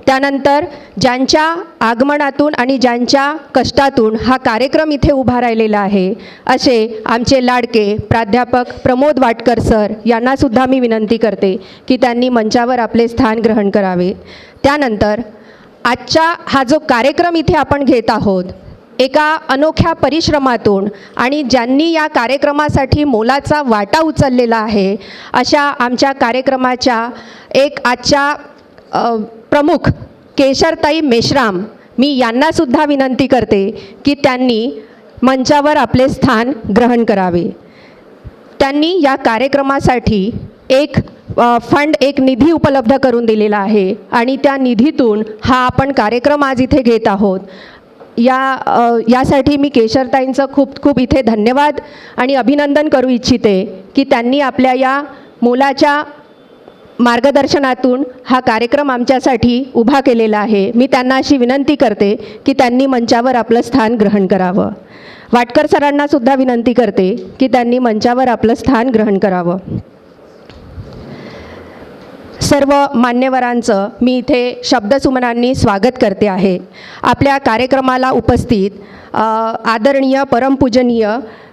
त्यानंतर ज्यांच्या आगमनातून आणि ज्यांच्या कष्टातून हा कार्यक्रम इथे उभा राहिलेला आहे असे आमचे लाडके प्राध्यापक प्रमोद वाटकर सर यांनासुद्धा मी विनंती करते की त्यांनी मंचावर आपले स्थान ग्रहण करावे. त्यानंतर आजचा हा जो कार्यक्रम इथे आपण घेत आहोत एका अनोख्या परिश्रमातून आणि ज्यांनी या कार्यक्रमासाठी मोलाचा वाटा उचललेला आहे अशा आमच्या कार्यक्रमाच्या एक आजच्या प्रमुख केशरताई मेश्राम मी यांनासुद्धा विनंती करते की त्यांनी मंचावर आपले स्थान ग्रहण करावे. त्यांनी या कार्यक्रमासाठी एक एक निधी उपलब्ध करून दिलेला आहे आणि त्या निधीतून हा आपण कार्यक्रम आज इथे घेत आहोत. यासाठी मी केशरताईंचं खूप खूप इथे धन्यवाद आणि अभिनंदन करू इच्छिते की त्यांनी आपल्या या मोलाच्या मार्गदर्शनातून हा कार्यक्रम आमच्यासाठी उभा केलेला आहे. मी त्यांना अशी विनंती करते की त्यांनी मंचावर आपलं स्थान ग्रहण करावं. वाटकर सरांनासुद्धा विनंती करते की त्यांनी मंचावर आपलं स्थान ग्रहण करावं. सर्व मान्यवरांचं मी इथे शब्दसुमनांनी स्वागत करते आहे. आपल्या कार्यक्रमाला उपस्थित आदरणीय परमपूजनीय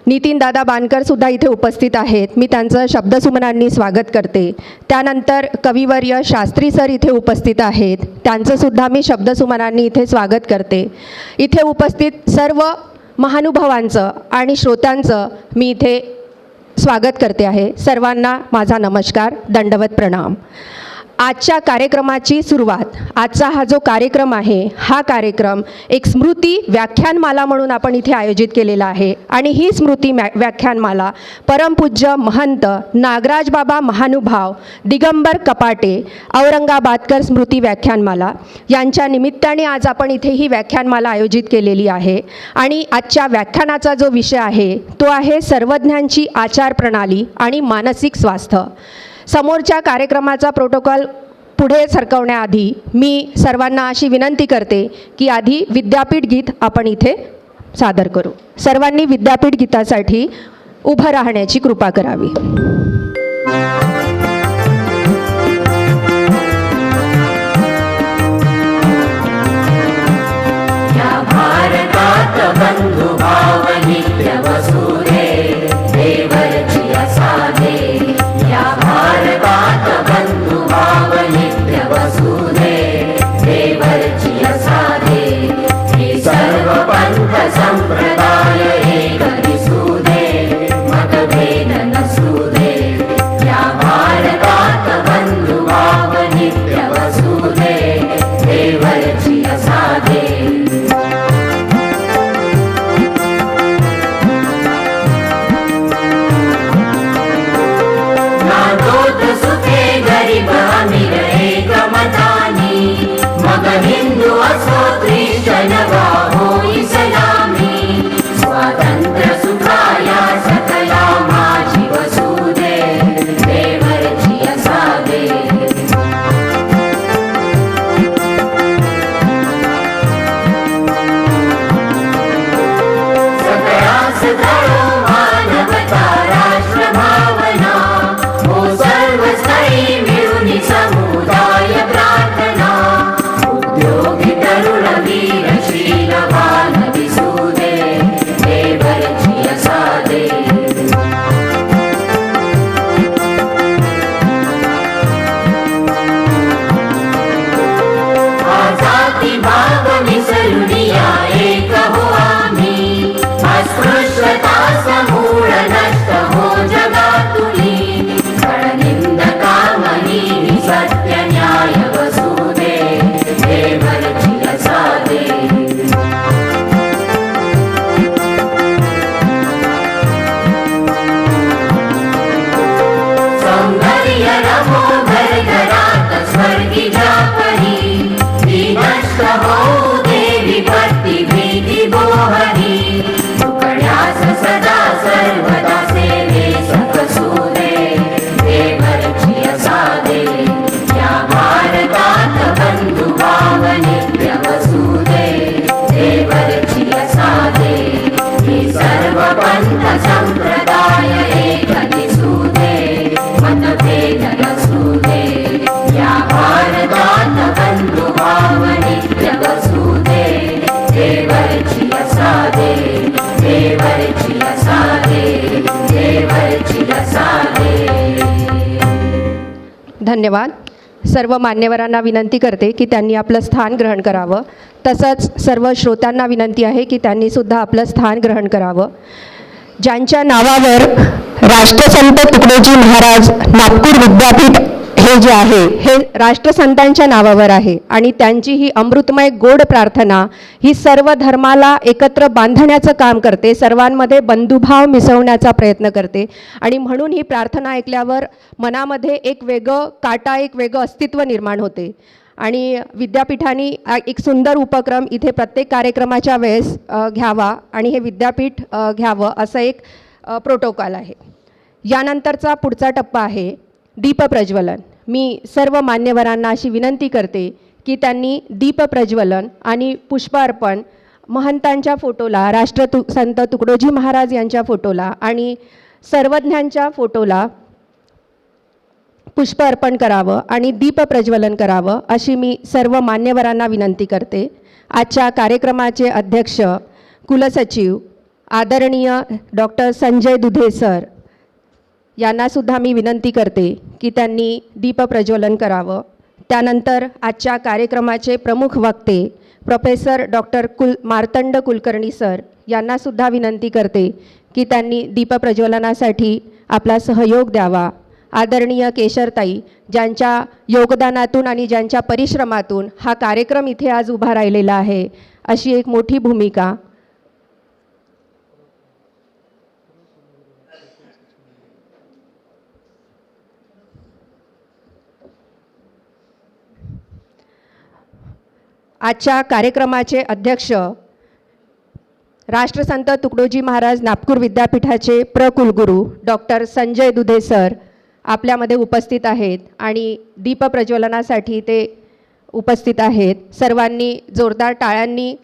नितीनदादा बानकरसुद्धा इथे उपस्थित आहेत. मी त्यांचं शब्दसुमनांनी स्वागत करते. त्यानंतर कविवर्य शास्त्री सर इथे उपस्थित आहेत. त्यांचंसुद्धा मी शब्दसुमनांनी इथे स्वागत करते. इथे उपस्थित सर्व महानुभावांचं आणि श्रोत्यांचं मी इथे स्वागत करते आहे. सर्वांना माझा नमस्कार, दंडवत प्रणाम. आजच्या कार्यक्रमाची सुरुवात, आजचा हा जो कार्यक्रम आहे हा कार्यक्रम एक स्मृती व्याख्यानमाला म्हणून आपण इथे आयोजित केलेला आहे आणि ही स्मृती व्याख्यानमाला परमपूज्य महंत नागराज बाबा महानुभाव दिगंबर कपाटे औरंगाबादकर स्मृती व्याख्यानमाला यांच्या निमित्ताने आज आपण इथे ही व्याख्यानमाला आयोजित केलेली आहे. आणि आजच्या व्याख्यानाचा जो विषय आहे तो आहे सर्वज्ञांची आचारप्रणाली आणि मानसिक स्वास्थ्य. समोरच्या कार्यक्रमाचा प्रोटोकॉल पुढे सरकवण्याआधी मी सर्वांना अशी विनंती करते की आधी विद्यापीठ गीत आपण इथे सादर करू. सर्वांनी विद्यापीठ गीतासाठी उभं राहण्याची कृपा करावी. मतभेद नसू दे या भारतात धन्यवाद. सर्व मान्यवरांना विनंती करते की त्यांनी आपलं स्थान ग्रहण करावं. तसंच सर्व श्रोत्यांना विनंती आहे की त्यांनीसुद्धा आपलं स्थान ग्रहण करावं. ज्यांच्या नावावर राष्ट्रसंत तुकडोजी महाराज नागपूर विद्यापीठ हे जे आहे हे राष्ट्रसंतांच्या नावावर आहे आणि त्यांची ही अमृतमय गोड प्रार्थना ही सर्व धर्माला एकत्र बांधण्याचं काम करते, सर्वांमध्ये बंधुभाव मिसळण्याचा प्रयत्न करते आणि म्हणून ही प्रार्थना ऐकल्यावर मनामध्ये एक वेगळं अस्तित्व निर्माण होते. आणि विद्यापीठाने एक सुंदर उपक्रम इथे प्रत्येक कार्यक्रमाच्या वेळेस घ्यावा आणि हे विद्यापीठ घ्यावं असं एक प्रोटोकॉल आहे. यानंतरचा पुढचा टप्पा आहे दीपप्रज्वलन. मी सर्व मान्यवरांना अशी विनंती करते की त्यांनी दीपप्रज्वलन आणि पुष्प अर्पण महंतांच्या फोटोला, संत तुकडोजी महाराज यांच्या फोटोला आणि सर्वज्ञांच्या फोटोला पुष्प अर्पण करावं आणि दीपप्रज्वलन करावं अशी मी सर्व मान्यवरांना विनंती करते. आजच्या कार्यक्रमाचे अध्यक्ष कुलसचिव आदरणीय डॉक्टर संजय दुधे सर यांनासुद्धा मी विनंती करते की त्यांनी दीपप्रज्वलन करावं. त्यानंतर आजच्या कार्यक्रमाचे प्रमुख वक्ते professor doctor Martand Kulkarni sir यांनासुद्धा विनंती करते की त्यांनी दीपप्रज्वलनासाठी आपला सहयोग द्यावा. आदरणीय केशरताई ज्यांच्या योगदानातून आणि ज्यांच्या परिश्रमातून हा कार्यक्रम इथे आज उभा राहिलेला आहे, अशी एक मोठी भूमिका आजच्या कार्यक्रमाचे अध्यक्ष राष्ट्रसंत तुकडोजी महाराज नागपूर विद्यापीठाचे कुलगुरू डॉक्टर संजय दुधे सर आपल्यामध्ये उपस्थित आहेत आणि दीपप्रज्वलनासाठी ते उपस्थित आहेत. सर्वांनी जोरदार टाळ्यांनी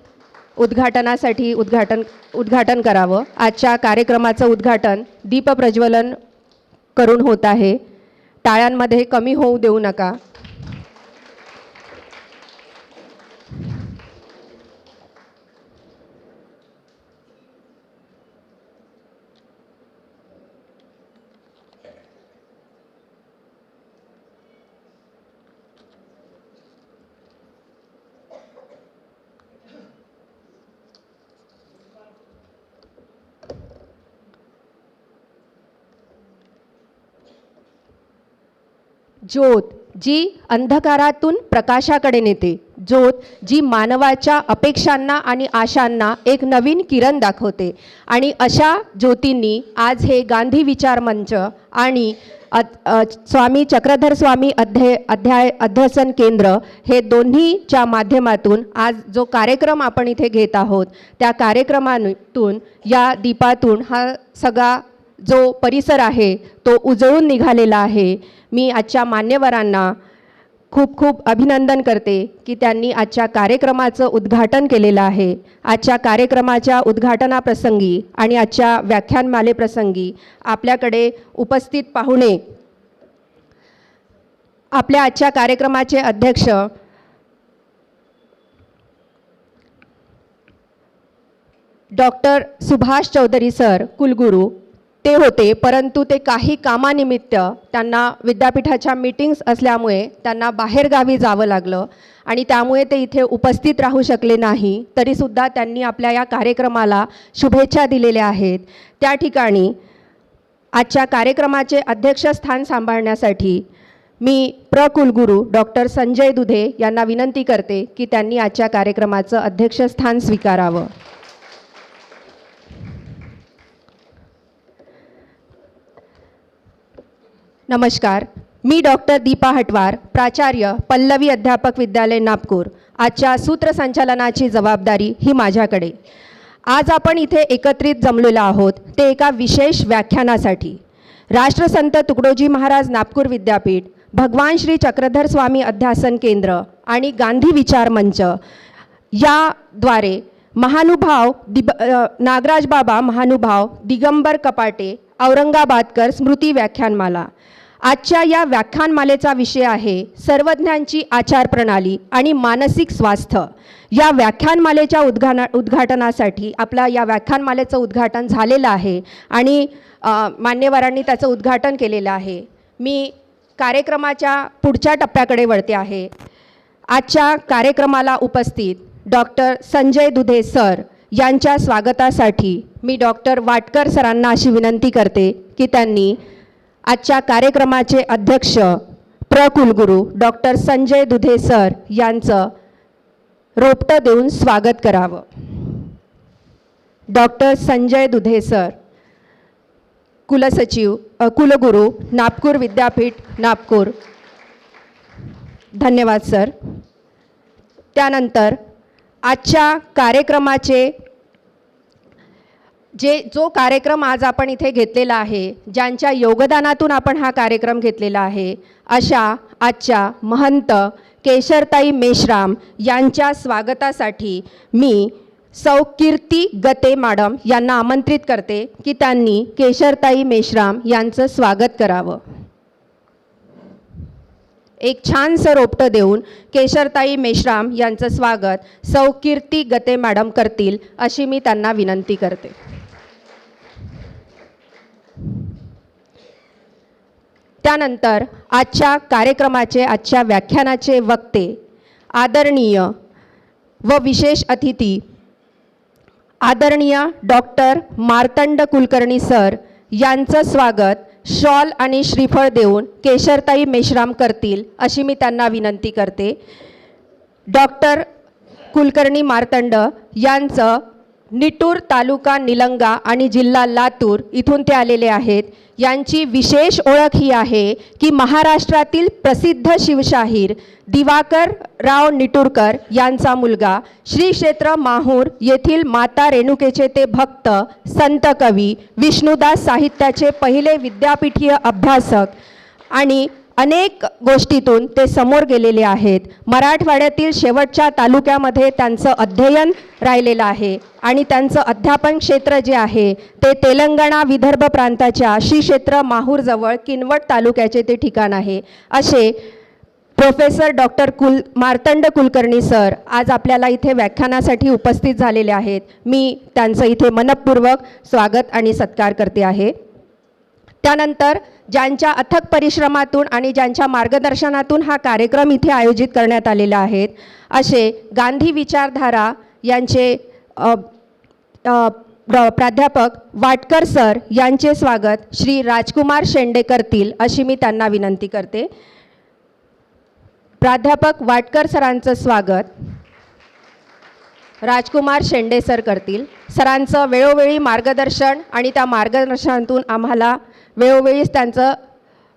उद्घाटन करावं. आजच्या कार्यक्रमाचं उद्घाटन दीपप्रज्वलन करून होत आहे. टाळ्यांमध्ये कमी होऊ देऊ नका. ज्योत जी अंधकारातून प्रकाशाकडे नेते, ज्योत जी मानवाच्या अपेक्षांना आणि आशांना एक नवीन किरण दाखवते आणि अशा ज्योतींनी आज हे गांधी विचार मंच आणि स्वामी चक्रधर स्वामी अध्यसन केंद्र हे दोन्हीच्या माध्यमातून आज जो कार्यक्रम आपण इथे घेत आहोत त्या कार्यक्रमातून या दीपातून हा सगळा जो परिसर आहे तो उजळून निघालेला आहे. मी आजच्या मान्यवरांना खूप खूप अभिनंदन करते की त्यांनी आजच्या कार्यक्रमाचं उद्घाटन केलेलं आहे. आजच्या कार्यक्रमाच्या उद्घाटनाप्रसंगी आणि आजच्या व्याख्यानमालेप्रसंगी आपल्याकडे उपस्थित पाहुणे आपल्या आजच्या कार्यक्रमाचे अध्यक्ष डॉक्टर सुभाष चौधरी सर कुलगुरू ते होते, परंतु ते काही कामानिमित्त त्यांना विद्यापीठाच्या मीटिंग्स असल्यामुळे त्यांना बाहेरगावी जावं लागलं आणि त्यामुळे ते इथे उपस्थित राहू शकले नाही. तरीसुद्धा त्यांनी आपल्या या कार्यक्रमाला शुभेच्छा दिलेल्या आहेत. त्या ठिकाणी आजच्या कार्यक्रमाचे अध्यक्षस्थान सांभाळण्यासाठी मी कुलगुरू डॉक्टर संजय दुधे यांना विनंती करते की त्यांनी आजच्या कार्यक्रमाचं अध्यक्षस्थान स्वीकारावं. नमस्कार, मी डॉक्टर दीपा हटवार, प्राचार्य पल्लवी अध्यापक विद्यालय नागपूर. आजच्या सूत्रसंचालनाची जबाबदारी ही माझ्याकडे. आज आपण इथे एकत्रित जमलेलो आहोत ते एका विशेष व्याख्यानासाठी. राष्ट्रसंत तुकडोजी महाराज नागपूर विद्यापीठ, भगवान श्री चक्रधर स्वामी अध्यासन केंद्र आणि गांधी विचार मंच याद्वारे महानुभाव नागराज बाबा महानुभाव दिगंबर कपाटे औरंगाबादकर स्मृती व्याख्यानमाला. आजच्या या व्याख्यानमालेचा विषय आहे सर्वज्ञांची आचारप्रणाली आणि मानसिक स्वास्थ्य. या व्याख्यानमालेच्या उद्घाटनासाठी आपला या व्याख्यानमालेचं उद्घाटन झालेलं आहे आणि मान्यवरांनी त्याचं उद्घाटन केलेलं आहे. मी कार्यक्रमाच्या पुढच्या टप्प्याकडे वळते आहे. आजच्या कार्यक्रमाला उपस्थित डॉक्टर संजय दुधे सर यांच्या स्वागतासाठी मी डॉक्टर वाटकर सरांना अशी विनंती करते की त्यांनी आजच्या कार्यक्रमाचे अध्यक्ष कुलगुरू डॉक्टर संजय दुधे सर यांचं रोपटं देऊन स्वागत करावं. डॉक्टर संजय दुधे सर, कुलसचिव कुलगुरू नागपूर विद्यापीठ नागपूर. धन्यवाद सर. त्यानंतर आजच्या कार्यक्रमाचे जो कार्यक्रम आज आपण इथे घेतलेला आहे, ज्यांच्या योगदानातून आपण हा कार्यक्रम घेतलेला आहे, अशा आजच्या महंत केशरताई मेश्राम यांच्या स्वागतासाठी मी सौ कीर्ती गते मॅडम यांना आमंत्रित करते की त्यांनी केशरताई मेश्राम यांचं स्वागत करावं. एक छानसं रोपटं देऊन केशरताई मेश्राम यांचं स्वागत सौ कीर्ती गते मॅडम करतील अशी मी त्यांना विनंती करते. त्यानंतर आजच्या कार्यक्रमाचे, आजच्या व्याख्यानाचे वक्ते, आदरणीय व विशेष अतिथी आदरणीय डॉक्टर मार्तंड कुलकर्णी सर यांचं स्वागत शॉल आणि श्रीफळ देऊन केशरताई मेश्राम करतील अशी मी त्यांना विनंती करते. डॉक्टर कुलकर्णी मार्तंड यांचं निटूर तालुका निलंगा आणि जिल्हा लातूर इथून ते आलेले आहेत. यांची विशेष ओळख ही आहे की महाराष्ट्रातील प्रसिद्ध शिवशाहीर दिवाकर राव निटूरकर यांचा मुलगा, श्री क्षेत्र माहूर येथील माता रेणुकेचे ते भक्त, संत कवी, विष्णुदास साहित्याचे पहिले विद्यापीठीय अभ्यासक आणि अनेक गोष्टीतून ते समोर गेलेले आहेत. मराठवाड्यातील शेवटच्या तालुक्यामध्ये त्यांचं अध्ययन राहिलेलं आहे आणि त्यांचं अध्यापन क्षेत्र जे आहे ते तेलंगणा विदर्भ प्रांताच्या श्री क्षेत्र माहूरजवळ किनवट तालुक्याचे ते ठिकाण आहे. असे professor doctor Martand Kulkarni sir आज आपल्याला इथे व्याख्यानासाठी उपस्थित झालेले आहेत. मी त्यांचं इथे मनपूर्वक स्वागत आणि सत्कार करते आहे. त्यानंतर ज्यांच्या अथक परिश्रमातून आणि ज्यांच्या मार्गदर्शनातून हा कार्यक्रम इथे आयोजित करण्यात आलेला आहे, असे गांधी विचारधारा यांचे प्राध्यापक वाटकर सर यांचे स्वागत श्री राजकुमार शेंडे करतील अशी मी त्यांना विनंती करते. प्राध्यापक वाटकर सरांचं स्वागत राजकुमार शेंडे सर करतील. सरांचं वेळोवेळी मार्गदर्शन आणि त्या मार्गदर्शनातून आम्हाला वेळोवेळीच त्यांचं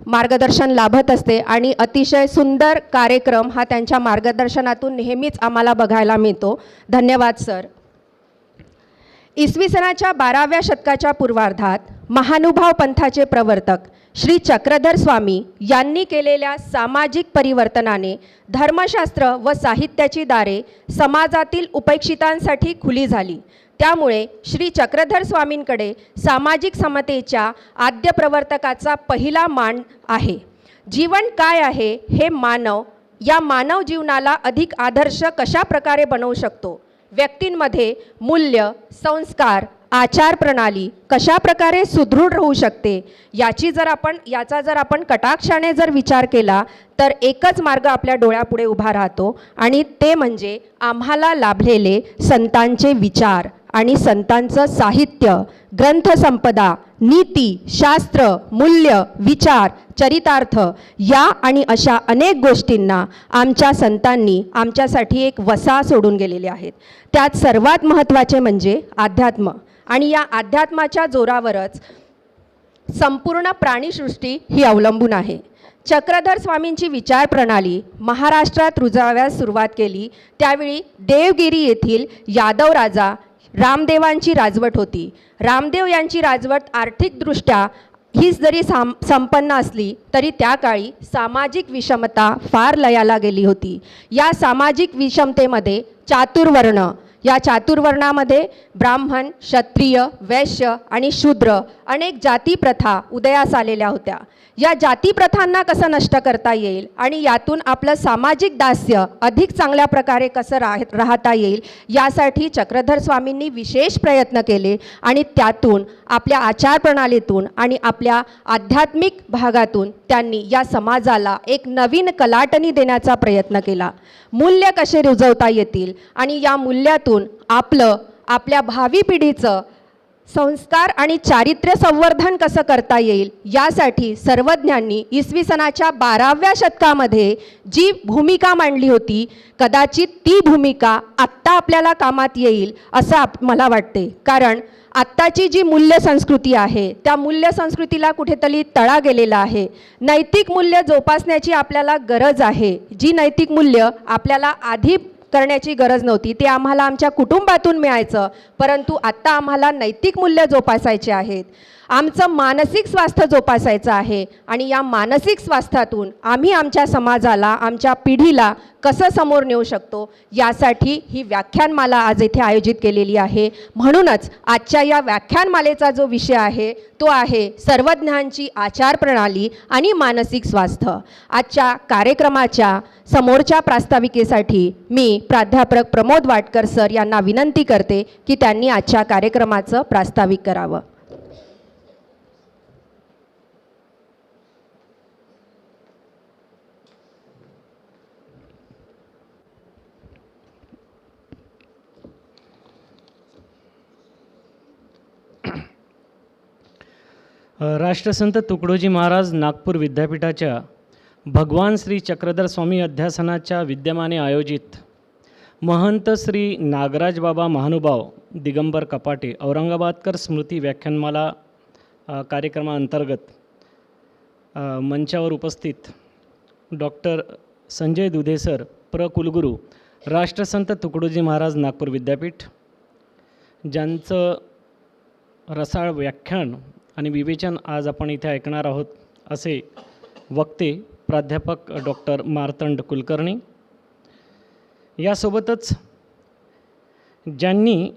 मार्गदर्शन लाभत असते आणि अतिशय सुंदर कार्यक्रम हा त्यांच्या मार्गदर्शनातून नेहमीच आम्हाला बघायला मिळतो. धन्यवाद सर. इसवी सनाच्या 12व्या शतकाच्या पूर्वार्धात महानुभाव पंथाचे प्रवर्तक श्री चक्रधर स्वामी यांनी केलेल्या सामाजिक परिवर्तनाने धर्मशास्त्र व साहित्याची दारे समाजातील उपेक्षितांसाठी खुली झाली. त्यामुळे श्री चक्रधर स्वामींकडे सामाजिक समतेच्या आद्य प्रवर्तकाचा पहिला मान आहे. जीवन काय आहे हे या मानव जीवनाला अधिक आदर्श कशा प्रकारे बनवू शकतो, व्यक्तींमध्ये मूल्य, संस्कार, आचार प्रणाली कशा प्रकारे सुदृढ राहू शकते, याचा जर आपण कटाक्षाने जर विचार केला तर एकच मार्ग आपल्या डोळ्यापुढे उभा राहतो आणि ते म्हणजे आम्हाला लाभलेले संतांचे विचार आणि संतांचं साहित्य, ग्रंथसंपदा, नीती, शास्त्र, मूल्य, विचार, चरितार्थ या आणि अशा अनेक गोष्टींना आमच्या संतांनी आमच्यासाठी एक वसा सोडून गेलेले आहेत. त्यात सर्वात महत्त्वाचे म्हणजे अध्यात्म आणि या अध्यात्माच्या जोरावरच संपूर्ण प्राणीसृष्टी ही अवलंबून आहे. चक्रधर स्वामींची विचार प्रणाली महाराष्ट्रात रुजवायला सुरुवात केली त्यावेळी देवगिरी येथील यादव राजा रामदेवांची राजवट होती. रामदेव यांची राजवट आर्थिकदृष्ट्या हीच जरी संपन्न असली तरी त्या काळी सामाजिक विषमता फार लयाला गेली होती. या सामाजिक विषमतेमध्ये चातुर्वर्ण, या चातुर्वर्णामध्ये ब्राह्मण, क्षत्रिय, वैश्य आणि शूद्र अनेक जाती प्रथा उदयास आलेल्या होत्या. या जातीप्रथांना कसं नष्ट करता येईल आणि यातून आपलं सामाजिक दास्य अधिक चांगल्या प्रकारे कसं राहता येईल यासाठी चक्रधर स्वामींनी विशेष प्रयत्न केले आणि त्यातून आपल्या आचारप्रणालीतून आणि आपल्या आध्यात्मिक भागातून त्यांनी या समाजाला एक नवीन कलाटणी देण्याचा प्रयत्न केला. मूल्य कसे रुजवता येतील आणि या मूल्यातून आपल्या भावी पिढीचं संस्कार आणि चारित्र्य संवर्धन कसं करता येईल यासाठी सर्वज्ञांनी इसवी सनाच्या 12व्या शतकामध्ये जी भूमिका मांडली होती, कदाचित ती भूमिका आत्ता आपल्याला कामात येईल असं मला वाटते. कारण आत्ताची जी मूल्य संस्कृती आहे त्या मूल्य संस्कृतीला कुठेतरी तडा गेलेला आहे. नैतिक मूल्य जोपासण्याची आपल्याला गरज आहे. जी नैतिक मूल्य आपल्याला आधी करण्याची गरज नव्हती, ते आम्हाला आमच्या कुटुंबातून मिळायचं, परंतु आत्ता आम्हाला नैतिक मूल्य जोपासायचे आहेत. आमचं मानसिक स्वास्थ्य जोपासायचं आहे आणि या मानसिक स्वास्थ्यातून आम्ही आमच्या समाजाला, आमच्या पिढीला कसं समोर नेऊ शकतो यासाठी ही व्याख्यानमाला आज येथे आयोजित केलेली आहे. म्हणूनच आजच्या या व्याख्यानमालेचा जो विषय आहे तो आहे सर्वज्ञांची आचारप्रणाली आणि मानसिक स्वास्थ्य. आजच्या कार्यक्रमाच्या समोरच्या प्रास्ताविकेसाठी मी प्राध्यापक प्रमोद वाटकर सर यांना विनंती करते की त्यांनी आजच्या कार्यक्रमाचं प्रास्ताविक करावं. राष्ट्रसंत तुकडोजी महाराज नागपूर विद्यापीठाच्या भगवान श्री चक्रधर स्वामी अध्यासनाच्या विद्यमाने आयोजित महंत श्री नागराज बाबा महानुभाव दिगंबर कपाटे औरंगाबादकर स्मृती व्याख्यानमाला कार्यक्रमाअंतर्गत मंचावर उपस्थित डॉक्टर संजय दुधे सर, प्र कुलगुरू, राष्ट्रसंत तुकडोजी महाराज नागपूर विद्यापीठ, ज्यांचं रसाळ व्याख्यान आणि विवेचन आज आपण इथे ऐकणार आहोत, असे वक्ते प्राध्यापक डॉक्टर मार्तंड कुलकर्णी. यासोबतच ज्यांनी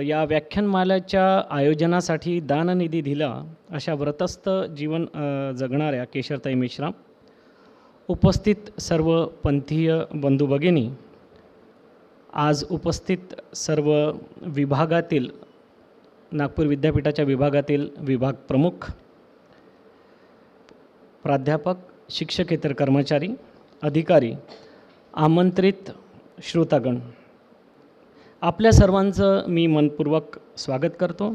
या व्याख्यानमालेच्या आयोजनासाठी दाननिधी दिला अशा व्रतस्थ जीवन जगणाऱ्या केशरताई मेश्राम, उपस्थित सर्व पंथीय बंधू भगिनी, आज उपस्थित सर्व विभागातील, नागपूर विद्यापीठाच्या विभागातील विभाग प्रमुख, प्राध्यापक, शिक्षकेतर कर्मचारी, अधिकारी, आमंत्रित श्रोतागण, आपल्या सर्वांचं मी मनपूर्वक स्वागत करतो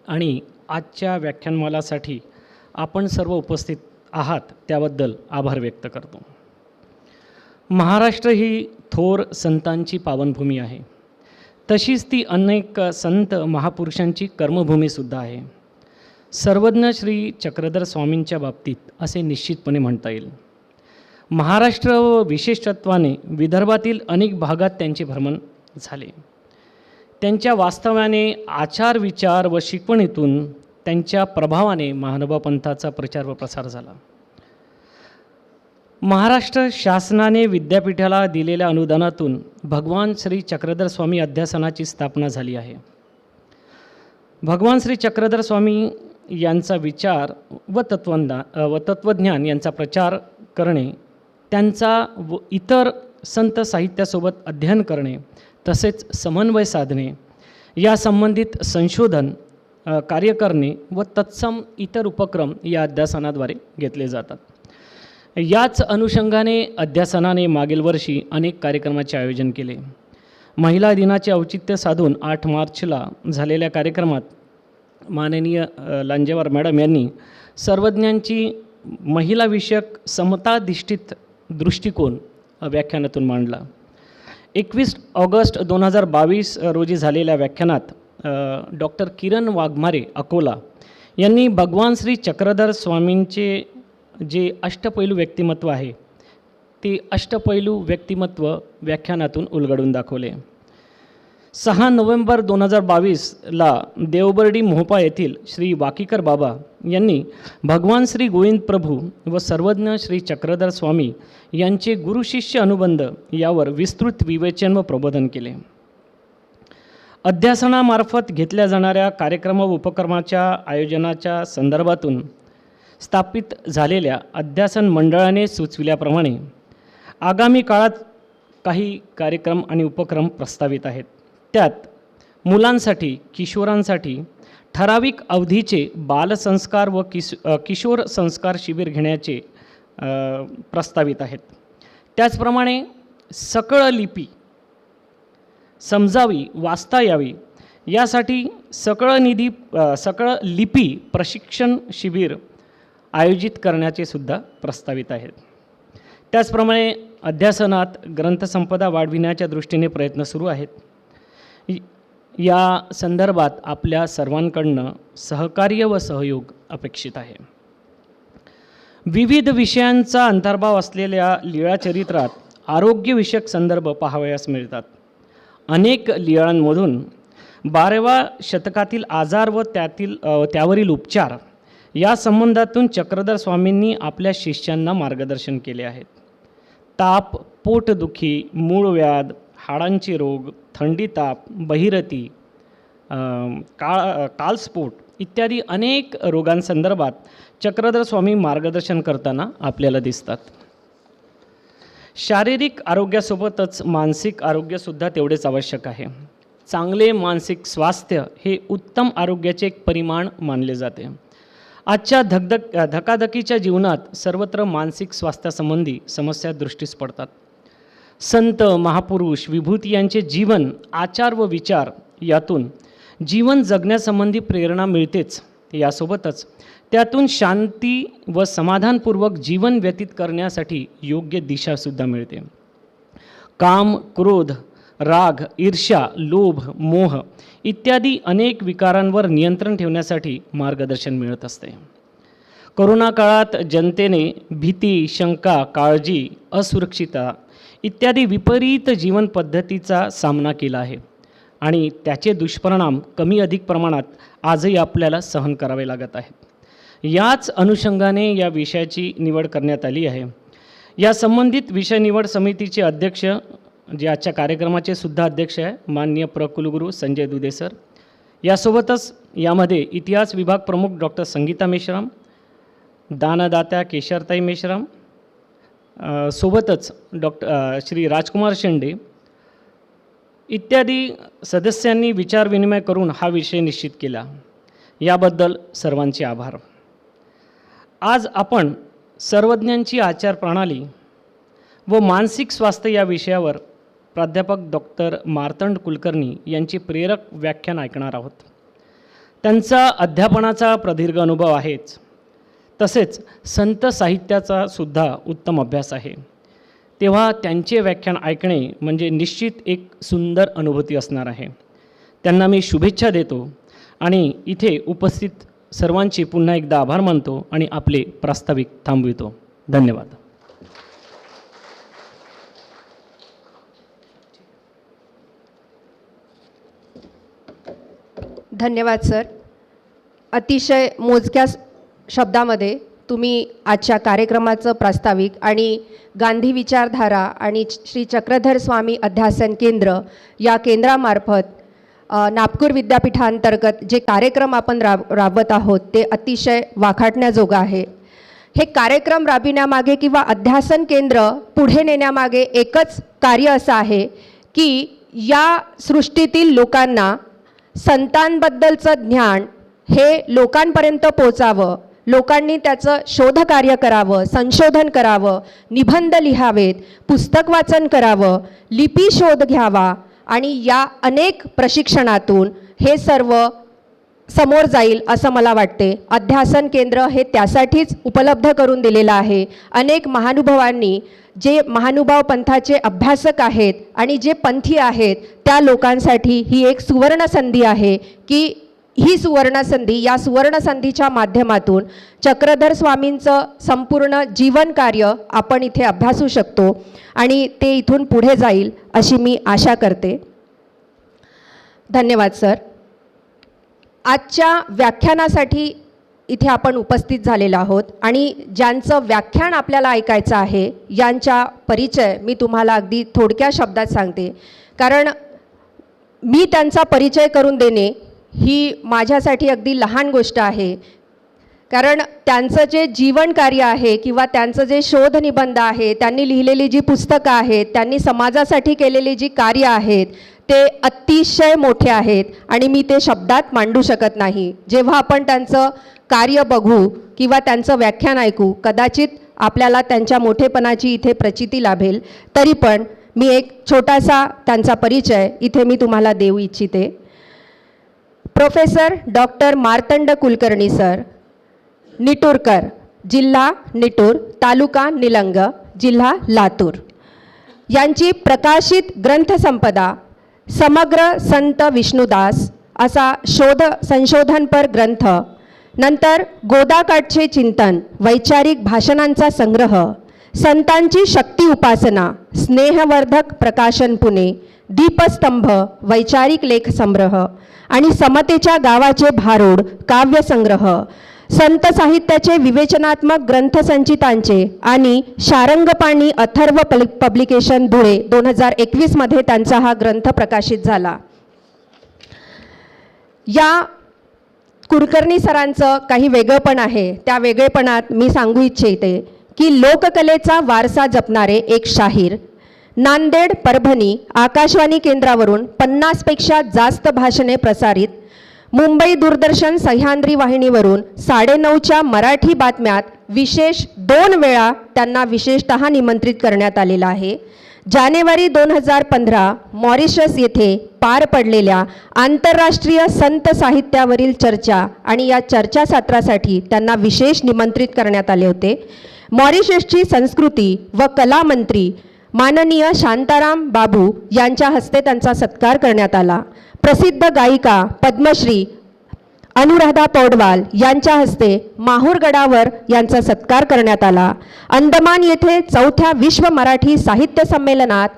आणि आजच्या व्याख्यानमालासाठी आपण सर्व उपस्थित आहात त्याबद्दल आभार व्यक्त करतो. महाराष्ट्र ही थोर संतांची पावनभूमी आहे, तशीच ती अनेक संत महापुरुषांची कर्मभूमीसुद्धा आहे. सर्वज्ञ श्री चक्रधर स्वामींच्या बाबतीत असे निश्चितपणे म्हणता येईल. महाराष्ट्र व विशेषत्वाने विदर्भातील अनेक भागात त्यांचे भ्रमण झाले. त्यांच्या वास्तव्याने, आचार विचार व शिकवणीतून, त्यांच्या प्रभावाने महानुभाव पंथाचा प्रचार व प्रसार झाला. महाराष्ट्र शासनाने विद्यापीठाला दिलेल्या अनुदानातून भगवान श्री चक्रधर स्वामी अध्यासनाची स्थापना झाली आहे. भगवान श्री चक्रधर स्वामी यांचा विचार व तत्त्वज्ञान यांचा प्रचार करणे, त्यांचा व इतर संत साहित्यासोबत अध्ययन करणे, तसेच समन्वय साधणे, या संबंधित संशोधन कार्य करणे व तत्सम इतर उपक्रम या अध्यासनाद्वारे घेतले जातात. याच अनुषंगाने अध्यासनाने मागील वर्षी अनेक कार्यक्रमाचे आयोजन केले. महिला दिनाचे औचित्य साधून 8 मार्चला झालेल्या कार्यक्रमात माननीय लांजेवार मॅडम यांनी सर्वज्ञांची महिलाविषयक समताधिष्ठित दृष्टिकोन व्याख्यानातून मांडला. 21 ऑगस्ट 2022 रोजी झालेल्या व्याख्यानात डॉक्टर किरण वाघमारे अकोला यांनी भगवान श्री चक्रधर स्वामींचे जे अष्टपैलू व्यक्तिमत्व आहे ते अष्टपैलू व्यक्तिमत्व व्याख्यानातून उलगडून दाखवले. 6 नोव्हेंबर 2022ला देवबर्डी मोहोपा येथील श्री वाकीकर बाबा यांनी भगवान श्री गोविंद प्रभू व सर्वज्ञ श्री चक्रधर स्वामी यांचे गुरुशिष्य अनुबंध यावर विस्तृत विवेचन व प्रबोधन केले. अध्यासनामार्फत घेतल्या जाणाऱ्या कार्यक्रम व उपक्रमाच्या आयोजनाच्या संदर्भातून स्थापित झालेल्या अध्यासन मंडळाने सुचविल्याप्रमाणे आगामी काळात काही कार्यक्रम आणि उपक्रम प्रस्तावित आहेत. त्यात मुलांसाठी, किशोरांसाठी ठराविक अवधीचे बालसंस्कार व किशोर संस्कार शिबिर घेण्याचे प्रस्तावित आहेत. त्याचप्रमाणे सकळ लिपी समजावी, वाचता यावी यासाठी सकळ लिपी प्रशिक्षण शिबिर आयोजित करण्याचे सुद्धा प्रस्तावित आहेत. त्याचप्रमाणे अध्यासनात ग्रंथसंपदा वाढविण्याच्या दृष्टीने प्रयत्न सुरू आहेत. या संदर्भात आपल्या सर्वांकडनं सहकार्य व सहयोग अपेक्षित आहे. विविध विषयांचा अंतर्भाव असलेल्या लीळाचरित्रात आरोग्यविषयक संदर्भ पाहावयास मिळतात. अनेक लीळांमधून 12व्या शतकातील आजार व त्यावरील उपचार या संबंधातून चक्रधर स्वामींनी आपल्या शिष्यांना मार्गदर्शन केले आहेत. ताप, पोटदुखी, मूळव्याध, हाडांचे रोग, थंडी ताप, बहिरती, कालस्फोट इत्यादी अनेक रोगांसंदर्भात चक्रधर स्वामी मार्गदर्शन करताना आपल्याला दिसतात. शारीरिक आरोग्यासोबतच मानसिक आरोग्यसुद्धा तेवढेच आवश्यक आहे. चांगले मानसिक स्वास्थ्य हे उत्तम आरोग्याचे एक परिमाण मानले जाते. आजच्या धकाधकीच्या जीवनात सर्वत्र मानसिक स्वास्थ्यासंबंधी समस्या दृष्टीस पडतात. संत, महापुरुष, विभूती यांचे जीवन, आचार व विचार यातून जीवन जगण्यासंबंधी प्रेरणा मिळतेच. यासोबतच त्यातून शांती व समाधानपूर्वक जीवन व्यतीत करण्यासाठी योग्य दिशासुद्धा मिळते. काम, क्रोध, राग, ईर्ष्या, लोभ, मोह इत्यादी अनेक विकारांवर नियंत्रण ठेवण्यासाठी मार्गदर्शन मिळत असते. कोरोना काळात जनतेने भीती, शंका, काळजी, असुरक्षितता इत्यादी विपरीत जीवन पद्धतीचा सामना केला आहे आणि त्याचे दुष्परिणाम कमी अधिक प्रमाणात आजही आपल्याला सहन करावे लागत आहेत. याच अनुषंगाने या विषयाची निवड करण्यात आली आहे. या संबंधित विषय निवड समितीचे अध्यक्ष, जे आजच्या कार्यक्रमाचे सुद्धा अध्यक्ष आहे, माननीय कुलगुरू संजय दुधे सर. यासोबतच यामध्ये इतिहास विभाग प्रमुख डॉक्टर संगीता मेश्राम, दानदात्या केशरताई मेश्राम, सोबतच श्री राजकुमार शेंडे इत्यादी सदस्यांनी विचारविनिमय करून हा विषय निश्चित केला. याबद्दल सर्वांचे आभार. आज आपण सर्वज्ञांची आचारप्रणाली व मानसिक स्वास्थ्य या विषयावर प्राध्यापक डॉक्टर मार्तंड कुलकर्णी यांची प्रेरक व्याख्यान ऐकणार आहोत. त्यांचा अध्यापनाचा प्रदीर्घ अनुभव आहेच, तसेच संत साहित्याचा सुद्धा उत्तम अभ्यास आहे. तेव्हा त्यांचे व्याख्यान ऐकणे म्हणजे निश्चित एक सुंदर अनुभूती असणार आहे. त्यांना मी शुभेच्छा देतो आणि इथे उपस्थित सर्वांचे पुन्हा एकदा आभार मानतो आणि आपले प्रास्ताविक थांबवितो. धन्यवाद. धन्यवाद सर. अतिशय मोजक्या शब्दामध्ये तुम्ही आजच्या कार्यक्रमाचं प्रास्ताविक आणि गांधी विचारधारा आणि श्री चक्रधर स्वामी अध्यासन केंद्र या केंद्रामार्फत नागपूर विद्यापीठांतर्गत जे कार्यक्रम आपण राबवत आहोत ते अतिशय वाखाणण्याजोगं आहे. हे कार्यक्रम राबविण्यामागे किंवा अध्यासन केंद्र पुढे नेण्यामागे एकच कार्य असं आहे की या सृष्टीतील लोकांना संतांबद्दलचं ज्ञान हे लोकांपर्यंत पोचावं, लोकांनी त्याचं शोधकार्य करावं, संशोधन करावं, निबंध लिहावेत, पुस्तक वाचन करावं, लिपी शोध घ्यावा आणि या अनेक प्रशिक्षणातून हे सर्व समोर जाईल असं मला वाटते. अध्यासन केंद्र हे त्यासाठीच उपलब्ध करून दिलेलं आहे. अनेक महानुभावांनी, जे महानुभाव पंथाचे अभ्यासक आहेत आणि जे पंथी आहेत त्या लोकांसाठी ही एक सुवर्णसंधी आहे की ही सुवर्णसंधी, या सुवर्णसंधीच्या माध्यमातून चक्रधर स्वामींचं संपूर्ण जीवन कार्य आपण इथे अभ्यासू शकतो आणि ते इथून पुढे जाईल अशी मी आशा करते. धन्यवाद सर. आजच्या व्याख्यानासाठी इथे आपण उपस्थित झालेलो आहोत आणि ज्यांचं व्याख्यान आपल्याला ऐकायचं आहे यांचा परिचय मी तुम्हाला अगदी थोडक्या शब्दात सांगते, कारण मी त्यांचा परिचय करून देणे ही माझ्यासाठी अगदी लहान गोष्ट आहे. कारण त्यांचं जे जीवन कार्य आहे किंवा त्यांचं जे शोधनिबंध आहे, त्यांनी लिहिलेली जी पुस्तकं आहेत, त्यांनी समाजासाठी केलेली जी कार्य आहेत, ते अतिशय मोठे आहेत आणि मी ते शब्दात मांडू शकत नाही. जेव्हा आपण त्यांचं कार्य बघू किंवा त्यांचं व्याख्यान ऐकू, कदाचित आपल्याला त्यांच्या मोठेपणाची इथे प्रचिती लाभेल. तरी पण मी एक छोटासा त्यांचा परिचय इथे मी तुम्हाला देऊ इच्छिते. Professor doctor Martand Kulkarni sir, Niturkar, जिल्हा निटूर, तालुका निलंग, जिल्हा लातूर, यांची प्रकाशित ग्रंथसंपदा समग्र संत विष्णुदास असा संशोधनपर ग्रंथ, नंतर गोदाकाठचे चिंतन, वैचारिक भाषणांचा संग्रह, संतांची शक्ती उपासना, स्नेहवर्धक प्रकाशन पुणे, दीपस्तंभ वैचारिक लेख संग्रह आणि समतेच्या गावाचे भारूड काव्यसंग्रह, संत साहित्याचे विवेचनात्मक ग्रंथसंचितांचे आणि शारंगपाणी अथर्व पब्लिकेशन धुळे 2021 मध्ये त्यांचा हा ग्रंथ प्रकाशित झाला. या कुलकर्णी सरांचं काही वेगळेपण आहे. त्या वेगळेपणात मी सांगू इच्छिते की लोककलेचा वारसा जपणारे एक शाहीर. नांदेड, परभणी आकाशवाणी केंद्रावरून 50पेक्षा जास्त भाषणे प्रसारित, मुंबई दूरदर्शन सह्याद्री वाहिनीवरून 9:30च्या मराठी बातम्यात विशेष 2 वेळा त्यांना विशेषतः निमंत्रित करण्यात आलेलं आहे. जानेवारी 2015 मॉरिशस येथे पार पडलेल्या आंतरराष्ट्रीय संत साहित्यावरील चर्चा आणि या चर्चासत्रासाठी त्यांना विशेष निमंत्रित करण्यात आले होते. मॉरिशसची संस्कृती व कला मंत्री माननीय शांताराम बाबू यांच्या हस्ते त्यांचा सत्कार करण्यात आला. प्रसिद्ध गायिका पद्मश्री अनुराधा पौडवाल यांच्या हस्ते माहूरगडावर यांचा सत्कार करण्यात आला. अंदमान येथे 4थ्या विश्व मराठी साहित्य संमेलनात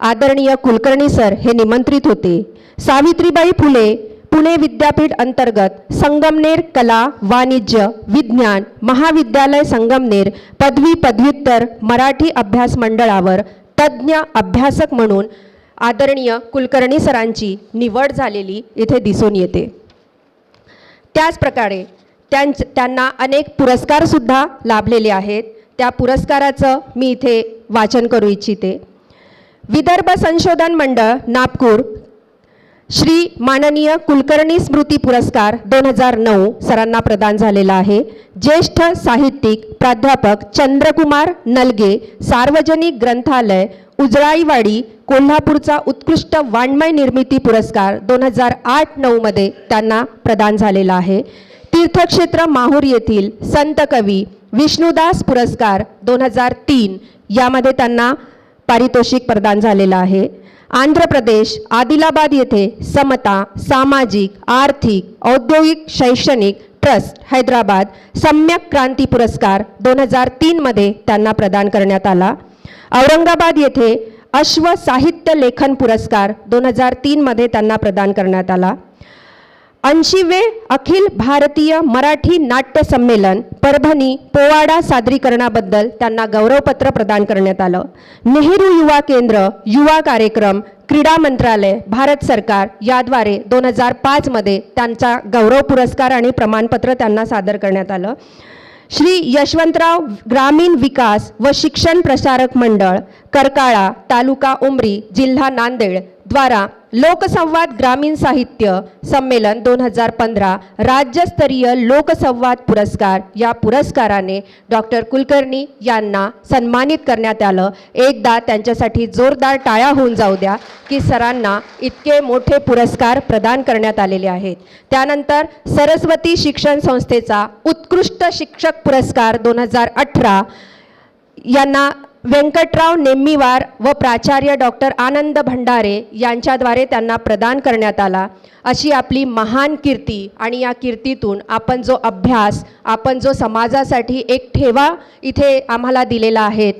आदरणीय कुलकर्णी सर हे निमंत्रित होते. सावित्रीबाई फुले पुणे विद्यापीठ अंतर्गत संगमनेर कला, वाणिज्य, विज्ञान महाविद्यालय संगमनेर पदवी पदव्युत्तर मराठी अभ्यास मंडळावर तज्ज्ञ अभ्यासक म्हणून आदरणीय कुलकर्णी सरांची निवड झालेली इथे दिसून येते. त्याचप्रकारे त्यांना अनेक पुरस्कारसुद्धा लाभलेले आहेत. त्या पुरस्काराचं मी इथे वाचन करू इच्छिते. विदर्भ संशोधन मंडळ नागपूर श्री माननीय कुलकर्णी स्मृती पुरस्कार 2009 सरांना प्रदान झालेला आहे. ज्येष्ठ साहित्यिक प्राध्यापक चंद्रकुमार नलगे, सार्वजनिक ग्रंथालय उजळाईवाडी कोल्हापूरचा उत्कृष्ट वाङ्मय निर्मिती पुरस्कार 2008-9 मध्ये त्यांना प्रदान झालेला आहे. तीर्थक्षेत्र माहूर येथील संत कवी विष्णुदास पुरस्कार 2003 यामध्ये त्यांना पारितोषिक प्रदान झालेलं आहे. आंध्र प्रदेश आदिलाबाद येथे समता सामाजिक आर्थिक औद्योगिक शैक्षणिक ट्रस्ट हैदराबाद सम्यक क्रांती पुरस्कार 2003 मध्ये त्यांना प्रदान करण्यात आला. औरंगाबाद येथे अश्व साहित्य लेखन पुरस्कार 2003 मध्ये त्यांना प्रदान करण्यात आला. 80वे अखिल भारतीय मराठी नाट्य संमेलन परभणी पोवाडा सादरीकरणाबद्दल त्यांना गौरवपत्र प्रदान करण्यात आलं. नेहरू युवा केंद्र युवा कार्यक्रम क्रीडा मंत्रालय भारत सरकार याद्वारे 2005 मध्ये त्यांचा गौरव पुरस्कार आणि प्रमाणपत्र त्यांना सादर करण्यात आलं. श्री यशवंतराव ग्रामीण विकास व शिक्षण प्रसारक मंडळ करकाळा तालुका उमरी जिल्हा नांदेड द्वारा लोकसंवाद ग्रामीण साहित्य संमेलन 2015 राज्यस्तरीय लोकसंवाद पुरस्कार या पुरस्काराने डॉक्टर कुलकर्णी यांना सन्मानित करण्यात आलं. एकदा त्यांच्यासाठी जोरदार टाळ्या होऊन जाऊ द्या की सरांना इतके मोठे पुरस्कार प्रदान करण्यात आलेले आहेत. त्यानंतर सरस्वती शिक्षण संस्थेचा उत्कृष्ट शिक्षक पुरस्कार 2018 यांना व्यंकटराव नेम्मीवार व प्राचार्य डॉक्टर आनंद भंडारे यांच्याद्वारे त्यांना प्रदान करण्यात आला. अशी आपली महान कीर्ती आणि या कीर्तीतून आपण जो अभ्यास आपण जो समाजासाठी एक ठेवा इथे आम्हाला दिलेला आहे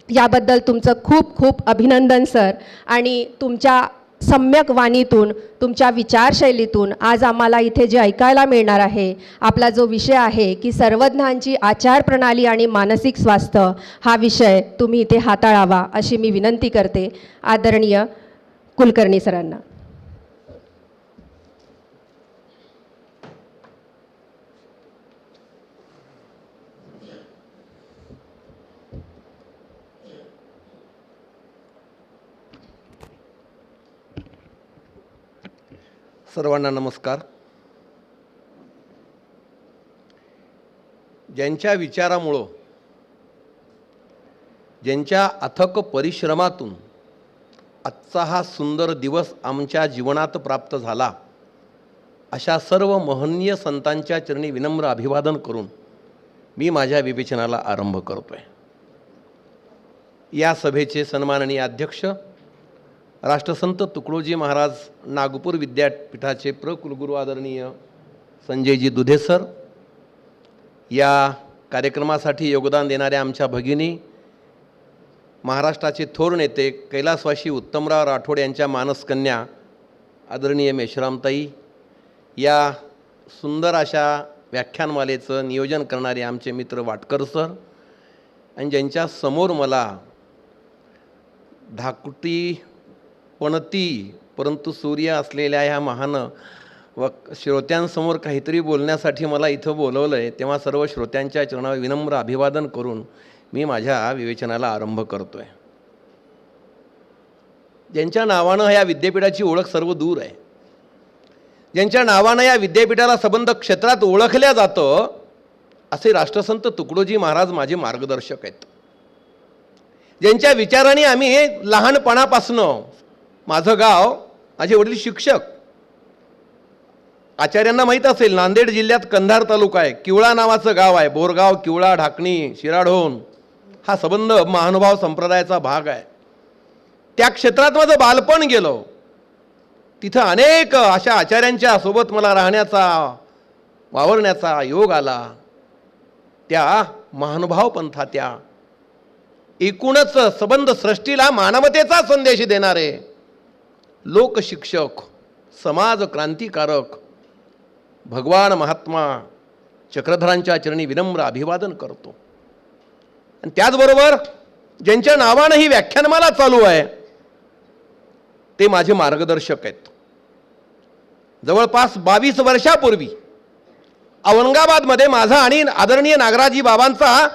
याबद्दल तुमचं खूप खूप अभिनंदन सर. आणि तुमच्या सम्यक वाणीतून तुमच्या विचारशैलीतून आज आम्हाला इथे जे ऐकायला मिळणार आहे आपला जो विषय आहे की सर्वज्ञांची आचारप्रणाली आणि मानसिक स्वास्थ्य हा विषय तुम्ही इथे हाताळावा अशी मी विनंती करते आदरणीय कुलकर्णी सरांना. सर्वांना नमस्कार. ज्यांच्या विचारामुळं, ज्यांच्या अथक परिश्रमातून आजचा हा सुंदर दिवस आमच्या जीवनात प्राप्त झाला, अशा सर्व महनीय संतांच्या चरणी विनम्र अभिवादन करून मी माझ्या विवेचनाला आरंभ करतोय. या सभेचे सन्माननीय अध्यक्ष राष्ट्रसंत तुकडोजी महाराज नागपूर विद्यापीठाचे कुलगुरू आदरणीय संजयजी दुधे सर, या कार्यक्रमासाठी योगदान देणाऱ्या आमच्या भगिनी, महाराष्ट्राचे थोर नेते कैलासवासी उत्तमराव राठोड यांच्या मानसकन्या आदरणीय मेश्रामताई, या सुंदर अशा व्याख्यानमालेचं नियोजन करणारे आमचे मित्र वाटकर सर, आणि ज्यांच्या समोर मला धाकटी पणती परंतु सूर्य असलेल्या ह्या महान श्रोत्यांसमोर काहीतरी बोलण्यासाठी मला इथं बोलवलं आहे, तेव्हा सर्व श्रोत्यांच्या चरणावर विनम्र अभिवादन करून मी माझ्या विवेचनाला आरंभ करतो आहे. ज्यांच्या नावानं या विद्यापीठाची ओळख सर्व दूर आहे, ज्यांच्या नावानं या विद्यापीठाला संबंध क्षेत्रात ओळखल्या जातं, असे राष्ट्रसंत तुकडोजी महाराज माझे मार्गदर्शक आहेत. ज्यांच्या विचाराने आम्ही लहानपणापासनं, माझं गाव, माझे वडील शिक्षक, आचार्यांना माहीत असेल नांदेड जिल्ह्यात कंधार तालुका आहे, किवळा नावाचं गाव आहे, बोरगाव, किवळा, ढाकणी, शिराढोण हा संबंध महानुभाव संप्रदायाचा भाग आहे. त्या क्षेत्रात माझं बालपण गेलं. तिथं अनेक अशा आचार्यांच्या सोबत मला राहण्याचा, वावरण्याचा योग आला. त्या महानुभाव पंथाच्या एकूणच संबंध सृष्टीला मानवतेचा संदेश देणारे लोकशिक्षक, समाज क्रांतिकारक भगवान महात्मा चक्रधरांच्या चरणी विनम्र अभिवादन करतो. आणि त्याचबरोबर ज्यांच्या नावानं ही व्याख्यानमाला चालू आहे ते माझे मार्गदर्शक आहेत. जवळपास 22 वर्षापूर्वी औरंगाबादमध्ये माझा आणि आदरणीय नागराजी बाबांचा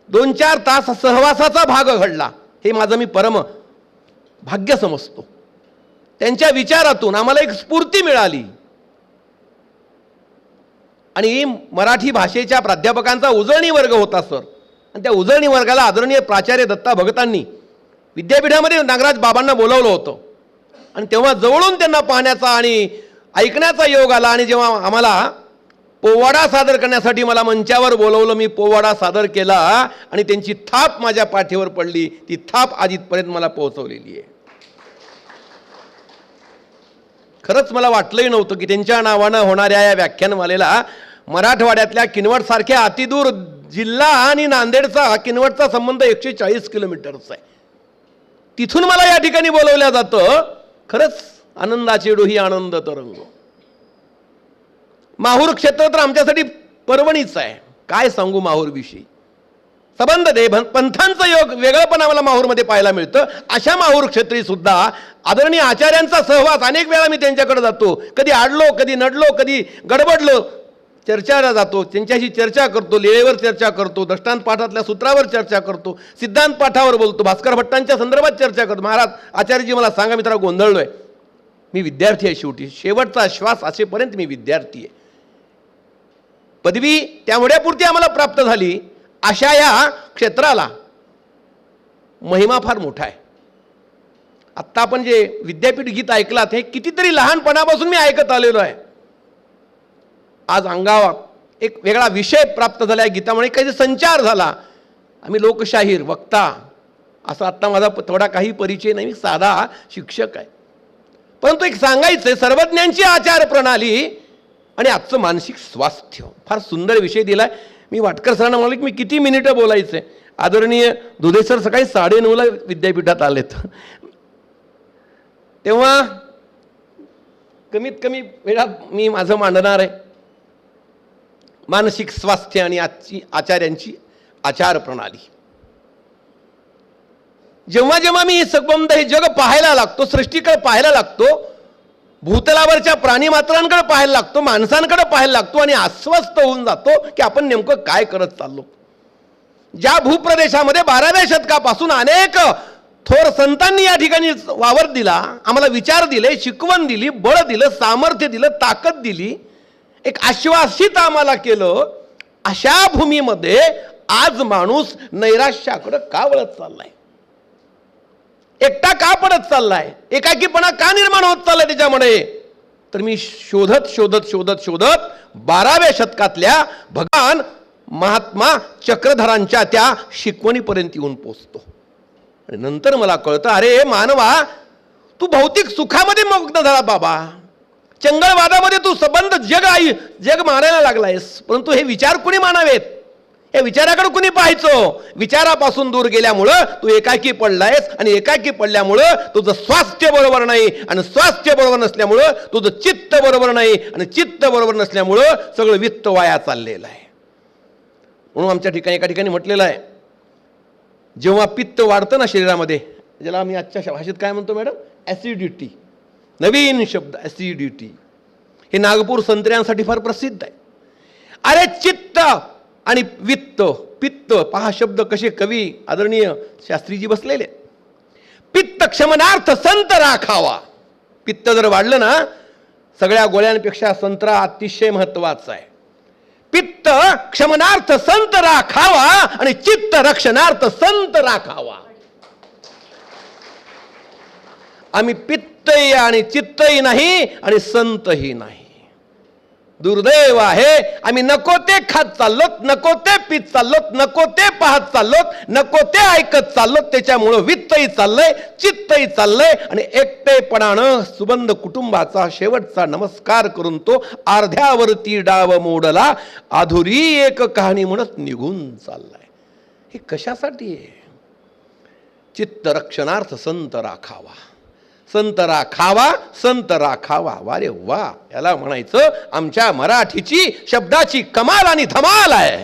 2-4 तास सहवासाचा भाग घडला. हे माझं मी परम भाग्य समजतो. त्यांच्या विचारातून आम्हाला एक स्फूर्ती मिळाली आणि मराठी भाषेच्या प्राध्यापकांचा उजळणी वर्ग होता सर, आणि त्या उजळणी वर्गाला आदरणीय प्राचार्य दत्ता भगतांनी विद्यापीठामध्ये नागराज बाबांना बोलावलं होतं. आणि तेव्हा जवळून त्यांना पाहण्याचा आणि ऐकण्याचा योग आला. आणि जेव्हा आम्हाला पोवाडा सादर करण्यासाठी मला मंचावर बोलवलं, मी पोवाडा सादर केला आणि त्यांची थाप माझ्या पाठीवर पडली. ती थाप आज इथपर्यंत मला पोहोचवलेली आहे. खरंच मला वाटलंही नव्हतं की त्यांच्या नावानं होणाऱ्या या व्याख्यानमालेला मराठवाड्यातल्या किनवटसारख्या अतिदूर जिल्हा आणि नांदेडचा किनवटचा संबंध 140 किलोमीटरचा आहे, तिथून मला या ठिकाणी बोलवल्या जातं. खरंच आनंदाचे डोही आनंद तरंग. माहूर क्षेत्र तर आमच्यासाठी पर्वणीच आहे. काय सांगू माहूरविषयी. संबंध दे पंथांचं योग वेगळंपण आम्हाला माहूरमध्ये पाहायला मिळतं. अशा माहूर क्षेत्री सुद्धा आदरणीय आचार्यांचा सहवास अनेक वेळा मी त्यांच्याकडे जातो. कधी आडलो, कधी नडलो, कधी गडबडलो, चर्चाला जातो, त्यांच्याशी चर्चा करतो, लीळेवर चर्चा करतो, दृष्टांत पाठातल्या सूत्रावर चर्चा करतो, सिद्धांत पाठावर बोलतो, भास्कर भट्टांच्या संदर्भात चर्चा करतो. महाराज आचार्यजी मला सांगा, मी जरा गोंधळलोय. मी विद्यार्थी आहे, शेवटी शेवटचा श्वास असेपर्यंत मी विद्यार्थी आहे. पदवी त्यामुळेपुरती आम्हाला प्राप्त झाली. अशा या क्षेत्राला महिमा फार मोठा आहे. आत्ता आपण जे विद्यापीठ गीत ऐकलात हे कितीतरी लहानपणापासून मी ऐकत आलेलो आहे. आज अंगावर एक वेगळा विषय प्राप्त झाला आहे गीतामुळे, काही संचार झाला. आम्ही लोकशाहीर, वक्ता असा आत्ता माझा थोडा काही परिचय नाही, मी साधा शिक्षक आहे. परंतु एक सांगायचं आहे, सर्वज्ञांची आचार प्रणाली आणि आजचं मानसिक स्वास्थ्य. फार सुंदर विषय दिलाय. मी वाटकर सरांना म्हणाले की मी किती मिनिटं बोलायचं आहे. आदरणीय दुधे सर सकाळी 9:30ला विद्यापीठात आलेत, तेव्हा कमीत कमी वेळात मी माझं मांडणार आहे मानसिक स्वास्थ्य आणि आजची आचार्यांची आचार प्रणाली. जेव्हा जेव्हा मी संबंध हे जग पाहायला लागतो, सृष्टीकडे पाहायला लागतो, भूतलावरच्या प्राणीमात्रांकडे पाहायला लागतो, माणसांकडे पाहायला लागतो आणि अस्वस्थ होऊन जातो की आपण नेमकं काय करत चाललो. ज्या भूप्रदेशामध्ये 12व्या शतकापासून अनेक थोर संतांनी या ठिकाणी वावर दिला, आम्हाला विचार दिले, शिकवण दिली, बळ दिलं, सामर्थ्य दिलं, ताकद दिली, एक आश्वासित आम्हाला केलं. अशा भूमीमध्ये आज माणूस नैराश्याकडे का वळत चाललाय, एकटा का पडत चाललाय, एकाकीपणा का निर्माण होत चाललाय त्याच्यामुळे? तर मी शोधत शोधत शोधत शोधत 12व्या शतकातल्या भगवान महात्मा चक्रधरांच्या त्या शिकवणीपर्यंत येऊन पोचतो. आणि नंतर मला कळतं, अरे मानवा, तू भौतिक सुखामध्ये मग्न झाला बाबा, चंगळवादामध्ये तू संबंध जग मानायला लागलायस. परंतु हे विचार कुणी मानावेत, या विचाराकडे कुणी पाहायचो? विचारापासून दूर गेल्यामुळं तू एकाकी पडलायस, आणि एकाकी पडल्यामुळं तुझं स्वास्थ्य बरोबर नाही, आणि स्वास्थ्य बरोबर नसल्यामुळं तुझं चित्त बरोबर नाही, आणि चित्त बरोबर नसल्यामुळं सगळं वित्त वाया चाललेलं आहे. म्हणून आमच्या ठिकाणी एका ठिकाणी म्हटलेलं आहे, जेव्हा पित्त वाढतं ना शरीरामध्ये, ज्याला आम्ही आजच्या भाषेत काय म्हणतो मॅडम, ॲसिडिटी, नवीन शब्द ॲसिडिटी, हे नागपूर संत्र्यांसाठी फार प्रसिद्ध आहे. अरे चित्त आणि वित्त, पित्त पहा शब्द कसे कवी आदरणीय शास्त्रीजी बसलेले. पित्त क्षमनार्थ संत राखावा. पित्त जर वाढलं ना, सगळ्या गोळ्यांपेक्षा संत्रा अतिशय महत्वाचा आहे. पित्त क्षमनार्थ संत राखावा, आणि चित्त रक्षणार्थ संत राखावा. आम्ही पित्तही आणि चित्तही नाही, आणि संतही नाही. दुर्दैव आहे, आम्ही नको ते खात चाललोत, नको ते पीत चाललोत, नको ते पाहत चाललोत, नको ते ऐकत चाललोत. त्याच्यामुळं वित्तही चाललंय, चित्तही चाललंय, आणि एकटेपणानं सुबंध कुटुंबाचा शेवटचा नमस्कार करून तो अर्ध्यावरती डाव मोडला, अधुरी एक कहाणी म्हणत निघून चाललाय. हे कशासाठी आहे? चित्त रक्षणार्थ संत राखावा, संत राखावा, संत राखावा. वारे वा, याला म्हणायचं आमच्या मराठीची शब्दाची कमाल आणि धमाल आहे.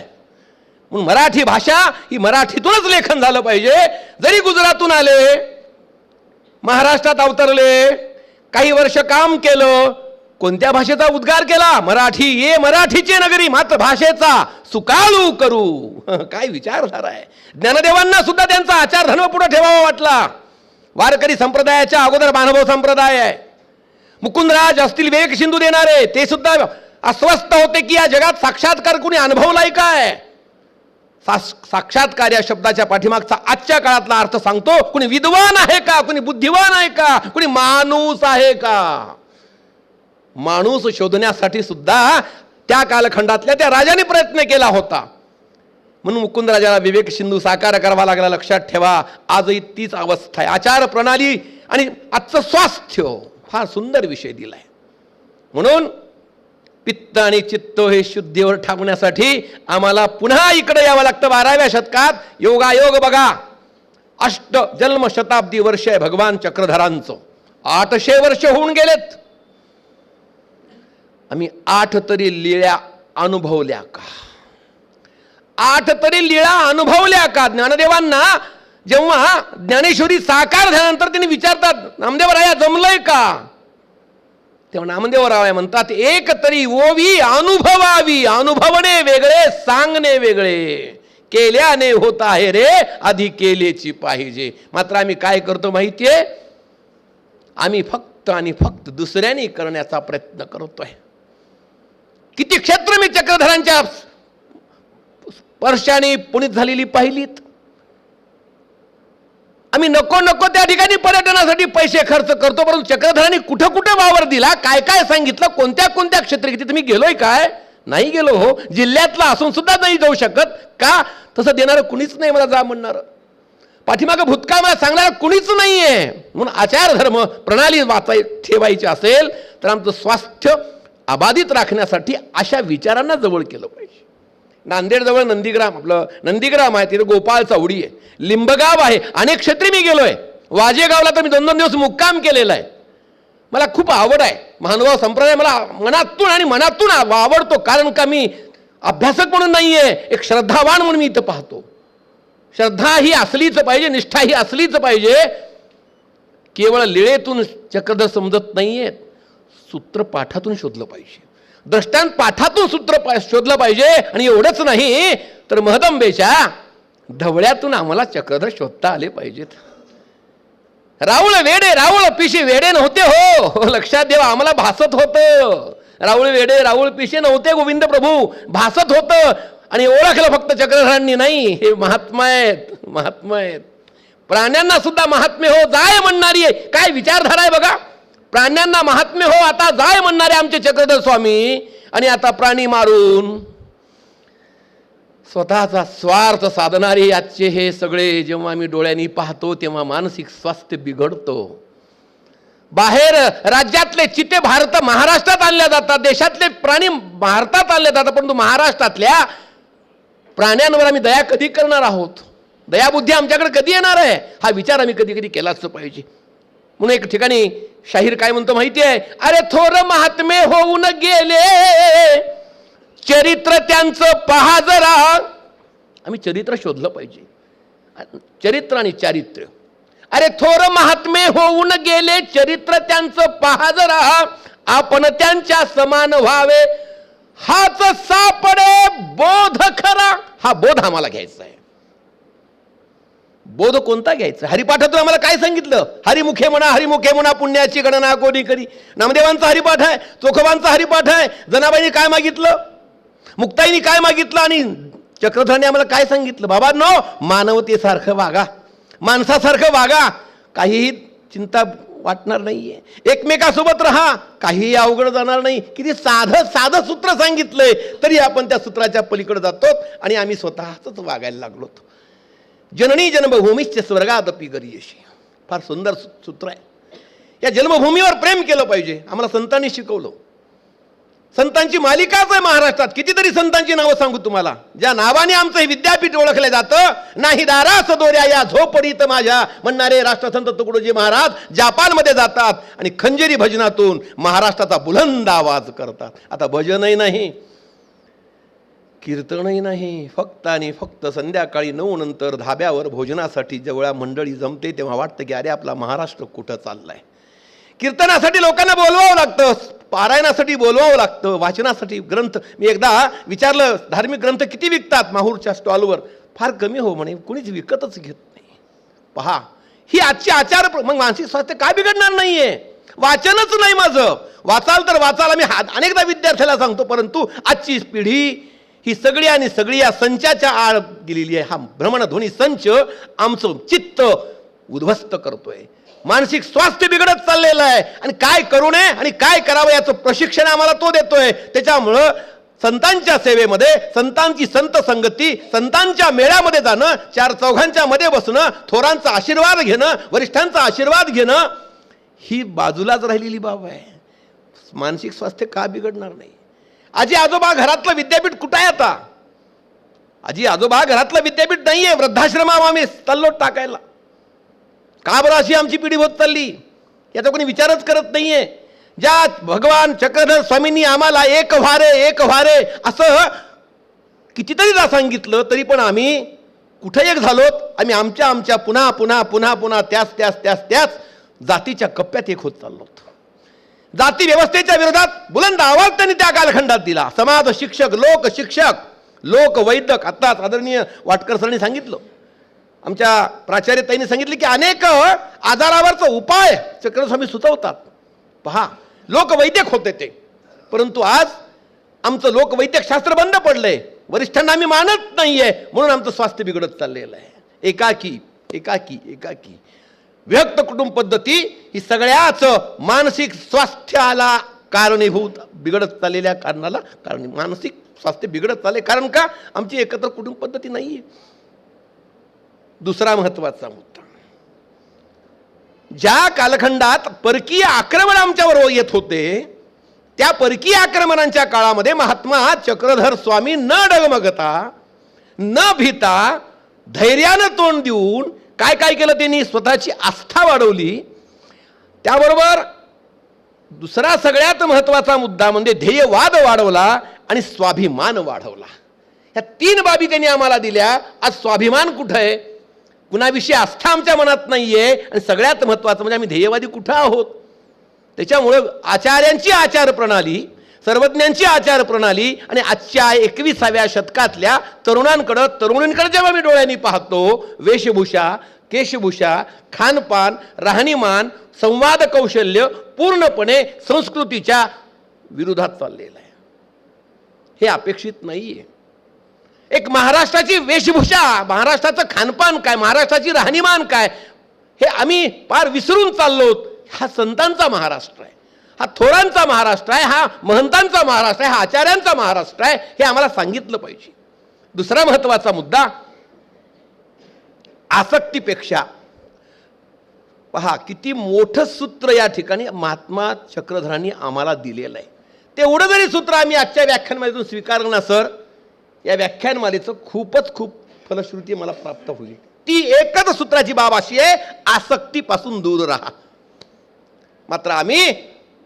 म्हणून मराठी भाषा ही मराठीतूनच लेखन झालं पाहिजे. जरी गुजरातून आले, महाराष्ट्रात अवतरले, काही वर्ष काम केलं, कोणत्या भाषेचा उद्गार केला? मराठी. ये मराठीची नगरी मातृभाषेचा सुकाळू करू. काय विचारधारा आहे. ज्ञानदेवांना सुद्धा त्यांचा आचार धर्म पुढे ठेवावा वाटला. वारकरी संप्रदायाच्या अगोदर मानव संप्रदाय आहे. मुकुंदराज असतील विवेक सिंधू देणारे, ते सुद्धा अस्वस्थ होते की या जगात साक्षात्कार कुणी अनुभवलाय काय? साक्षात्कार या शब्दाच्या पाठीमागचा आजच्या काळातला अर्थ सांगतो. कुणी विद्वान आहे का, कुणी बुद्धिवान आहे का, कुणी माणूस आहे का? माणूस शोधण्यासाठी सुद्धा त्या कालखंडातल्या त्या राजाने प्रयत्न केला होता. म्हणून मुकुंदराजाला विवेक सिंधू साकार करावा लागला. लक्षात ठेवा, आजही तीच अवस्था आहे. आचार प्रणाली आणि आजचं स्वास्थ्य फार सुंदर विषय दिलाय. म्हणून पित्त आणि चित्त हे शुद्धीवर ठाकण्यासाठी आम्हाला पुन्हा इकडे यावं लागतं. 12व्या शतकात योगायोग बघा. अष्ट जन्म शताब्दी वर्ष आहे भगवान चक्रधरांचं. 800 वर्ष होऊन गेलेत. आम्ही 8 तरी लीळा अनुभवल्या का? 8 तरी लीळा अनुभवल्या का? ज्ञानदेवांना जेव्हा ज्ञानेश्वरी साकार झाल्यानंतर त्यांनी विचारतात, नामदेवराया जमलंय का? तेव्हा नामदेवराय म्हणतात, एक तरी ओवी अनुभवावी. अनुभवणे वेगळे, सांगणे वेगळे. केल्याने होत आहे रे, आधी केलेची पाहिजे. मात्र आम्ही काय करतो माहितीये? आम्ही फक्त आणि फक्त दुसऱ्याने करण्याचा प्रयत्न करतोय. किती क्षेत्र मी चक्रधरांच्या स्पर्शाने पुनीत झालेली पाहिलीत. आम्ही नको नको त्या ठिकाणी पर्यटनासाठी पैसे खर्च करतो, परंतु चक्रधरांनी कुठं कुठं वावर दिला, काय काय सांगितलं, कोणत्या कोणत्या क्षेत्री किती तुम्ही गेलोय काय? नाही गेलो हो. जिल्ह्यातला असून सुद्धा नाही जाऊ शकत का? तसं देणारं कुणीच नाही, मला जा म्हणणार. पाठीमागं भूतकाळ मला सांगणारं कुणीच नाहीये. म्हणून आचार धर्म प्रणाली ठेवायची असेल तर आमचं स्वास्थ्य अबाधित राखण्यासाठी अशा विचारांना जवळ केलं पाहिजे. नांदेडजवळ नंदीग्राम, आपलं नंदीग्राम आहे, तिथे गोपाळ चावडी आहे, लिंबगाव आहे, अनेक क्षेत्री मी गेलोय. वाजेगावला तर मी 2-2 दिवस मुक्काम केलेला आहे. मला खूप आवड आहे. महानुभाव संप्रदाय मला मनातून आवडतो. कारण का मी अभ्यासक म्हणून नाहीये, एक श्रद्धावान म्हणून मी इथं पाहतो. श्रद्धा ही असलीच पाहिजे, निष्ठा ही असलीच पाहिजे. केवळ लीळेतून चक्रधर समजत नाहीये, सूत्रपाठातून शोधलं पाहिजे. दृष्टांत पाठातून सूत्र शोधलं पाहिजे. आणि एवढंच नाही तर महदंबेच्या ढवळ्यातून आम्हाला चक्रधर शोधता आले पाहिजेत. राऊळ वेडे राऊळ पिशे वेडे नव्हते हो, लक्षात देवा. आम्हाला भासत होतं राऊळ वेडे राऊळ पिशे नव्हते गोविंद प्रभू, भासत होतं. आणि ओळखलं फक्त चक्रधरांनी नाही. हे महात्मा आहेत, महात्मा आहेत. प्राण्यांना सुद्धा महात्म्य हो जाय म्हणणारी आहे. काय विचारधारा आहे बघा. प्राण्यांना महात्म्य हो आता जाय म्हणणारे आमचे चक्रधर स्वामी, आणि आता प्राणी मारून स्वतःचा स्वार्थ साधणारे आजचे हे सगळे जेव्हा आम्ही डोळ्यांनी पाहतो तेव्हा मानसिक स्वास्थ्य बिघडतो. बाहेर राज्यातले चिते महाराष्ट्रात आणल्या जातात, देशातले प्राणी भारतात आणले जातात, परंतु महाराष्ट्रातल्या प्राण्यांवर आम्ही दया कधी करणार आहोत? दयाबुद्धी आमच्याकडे कधी येणार आहे? हा विचार आम्ही कधी कधी केलाच पाहिजे. म्हणून एक ठिकाणी शाहीर काय म्हणतो माहिती आहे? अरे थोर महात्मे होऊन गेले, चरित्र त्यांचं पहा जरा. आम्ही चरित्र शोधलं पाहिजे, चरित्र आणि चारित्र्य. अरे थोर महात्मे होऊन गेले, चरित्र त्यांचं पहा जरा. आपण त्यांच्या समान व्हावे, हाच सापडे बोध खरा. हा बोध आम्हाला घ्यायचा आहे. बोध कोणता घ्यायचा? हरिपाठातून आम्हाला काय सांगितलं? हरिमुखे म्हणा पुण्याची गणना कोणी करी. नामदेवांचा हरिपाठ आहे, चोखोबांचा हरिपाठ आहे. जनाबाईंनी काय मागितलं, मुक्ताईंनी काय मागितलं, आणि चक्रधरांनी आम्हाला काय सांगितलं? बाबांनो, मानवतेसारखं वागा, माणसासारखं वागा, काहीही चिंता वाटणार नाहीये. एकमेकासोबत राहा, काहीही अवघड जाणार नाही. किती साधं सूत्र सांगितलंय, तरी आपण त्या सूत्राच्या पलीकडे जातो आणि आम्ही स्वतःच वागायला लागलो. जननी जन्मभूमीश्च स्वर्गादपि गरीयसी. फार सुंदर सूत्र आहे. या जन्मभूमीवर प्रेम केलं पाहिजे, आम्हाला संतांनी शिकवलं. संतांची मालिकाच आहे महाराष्ट्रात. कितीतरी संतांची नावं सांगू तुम्हाला, ज्या नावाने आमचं हे विद्यापीठ ओळखलं जातं. नाही दारास दोऱ्या या झोपडीत माझ्या म्हणणारे राष्ट्रसंत तुकडोजी महाराज जपानमध्ये जातात आणि खंजेरी भजनातून महाराष्ट्राचा बुलंद आवाज करतात. आता भजनही नाही, कीर्तनही नाही, फक्त आणि फक्त संध्याकाळी 9 नंतर धाब्यावर भोजनासाठी जेव्हा मंडळी जमते तेव्हा वाटतं की अरे आपला महाराष्ट्र कुठं चाललाय. कीर्तनासाठी लोकांना बोलवावं लागतं, पारायणासाठी बोलवावं लागतं, वाचनासाठी ग्रंथ. मी एकदा विचारलं, धार्मिक ग्रंथ किती विकतात माहूरच्या स्टॉलवर? फार कमी हो म्हणे, कुणीच विकतच घेत नाही. पहा, ही आजची आचार. मग मानसिक स्वास्थ्य काय बिघडणार नाहीये? वाचनच नाही माझं. वाचाल तर वाचाल, मी अनेकदा विद्यार्थ्याला सांगतो, परंतु आजची पिढी ही सगळी या संचाच्या आड गेलेली आहे. हा भ्रमणध्वनी संच आमचं चित्त उद्ध्वस्त करतोय. मानसिक स्वास्थ्य बिघडत चाललेलं आहे. आणि काय करू नये आणि काय करावं याचं प्रशिक्षण आम्हाला तो देतोय. त्याच्यामुळं संतांच्या सेवेमध्ये, संतांची संत संगती, संतांच्या मेळ्यामध्ये जाणं, 4 चौघांच्या मध्ये बसणं, थोरांचा आशीर्वाद घेणं, वरिष्ठांचा आशीर्वाद घेणं, ही बाजूलाच राहिलेली बाब आहे. मानसिक स्वास्थ्य का बिघडणार नाही? आजी आजोबा घरातलं विद्यापीठ कुठं आहे आता? आजी आजोबा घरातलं विद्यापीठ नाहीये, वृद्धाश्रमावर आम्ही चाललो टाकायला. का बरं अशी आमची पिढी होत चालली? याचा कोणी विचारच करत नाहीये. ज्या भगवान चक्रधर स्वामींनी आम्हाला एक व्हारे असं कितीतरीदा सांगितलं, तरी पण आम्ही कुठे एक झालोत. आम्ही आमच्या पुन्हा त्याच जातीच्या कप्प्यात एक होत चाललो. जाती व्यवस्थेच्या विरोधात बुलंद आवाज त्यांनी त्या कालखंडात दिला. समाज शिक्षक, लोक शिक्षक, लोक वैद्यक. आत्ताच आदरणीय वाटकर सरांनी सांगितलं, आमच्या प्राचार्य ताईंनी सांगितले की अनेक आजारावरचा उपाय चक्रस्वामी सुचवतात. पहा, लोकवैद्यक होते ते, परंतु आज आमचं लोकवैद्यक शास्त्र बंद पडलंय. वरिष्ठांना आम्ही मानत नाहीये, म्हणून आमचं स्वास्थ्य बिघडत चाललेलं आहे. एकाकी विभक्त कुटुंब पद्धती ही सगळ्याच मानसिक स्वास्थ्याला कारणीभूत, बिघडत चाललेल्या कारणाला कारण. मानसिक स्वास्थ्य बिघडत चालले कारण का? आमची एकत्र कुटुंब पद्धती नाहीये. दुसरा महत्वाचा मुद्दा, ज्या कालखंडात परकीय आक्रमण आमच्यावर येत होते, त्या परकीय आक्रमणांच्या काळामध्ये महात्मा चक्रधर स्वामी न डगमगता, न भीता, धैर्यानं तोंड देऊन काय केलं त्यांनी? स्वतःची आस्था वाढवली. त्याबरोबर दुसरा सगळ्यात महत्वाचा मुद्दा म्हणजे ध्येयवाद वाढवला आणि स्वाभिमान वाढवला. ह्या 3 बाबी त्यांनी आम्हाला दिल्या. आज स्वाभिमान कुठं आहे? कुणाविषयी आस्था आमच्या मनात नाहीये. आणि सगळ्यात महत्वाचं म्हणजे आम्ही ध्येयवादी कुठं आहोत? त्याच्यामुळं आचार्यांची आचार प्रणाली, सर्वज्ञांची आचार प्रणाली आणि आजच्या 21व्या शतकातल्या तरुणींकडे जेव्हा मी डोळ्यांनी पाहतो, वेशभूषा, केशभूषा, खानपान, राहणीमान, संवाद कौशल्य पूर्णपणे संस्कृतीच्या विरोधात चाललेलं आहे. हे अपेक्षित नाहीये. एक महाराष्ट्राची वेशभूषा, महाराष्ट्राचं खानपान काय, महाराष्ट्राची राहणीमान काय, हे आम्ही फार विसरून चाललो. हा संतांचा महाराष्ट्र आहे, हा थोरांचा महाराष्ट्र आहे, हा महंतांचा महाराष्ट्र आहे, हा आचार्यांचा महाराष्ट्र आहे, हे आम्हाला सांगितलं पाहिजे. दुसरा महत्त्वाचा मुद्दा, आसक्तीपेक्षा पहा किती मोठं सूत्र या ठिकाणी महात्मा चक्रधरांनी आम्हाला दिलेलं आहे. तेवढं जरी सूत्र आम्ही आजच्या व्याख्यानमालेतून स्वीकारलं ना सर, या व्याख्यानमालेचं खूप फलश्रुती मला प्राप्त होईल. ती एकच सूत्राची बाब अशी आहे, आसक्तीपासून दूर राहा. मात्र आम्ही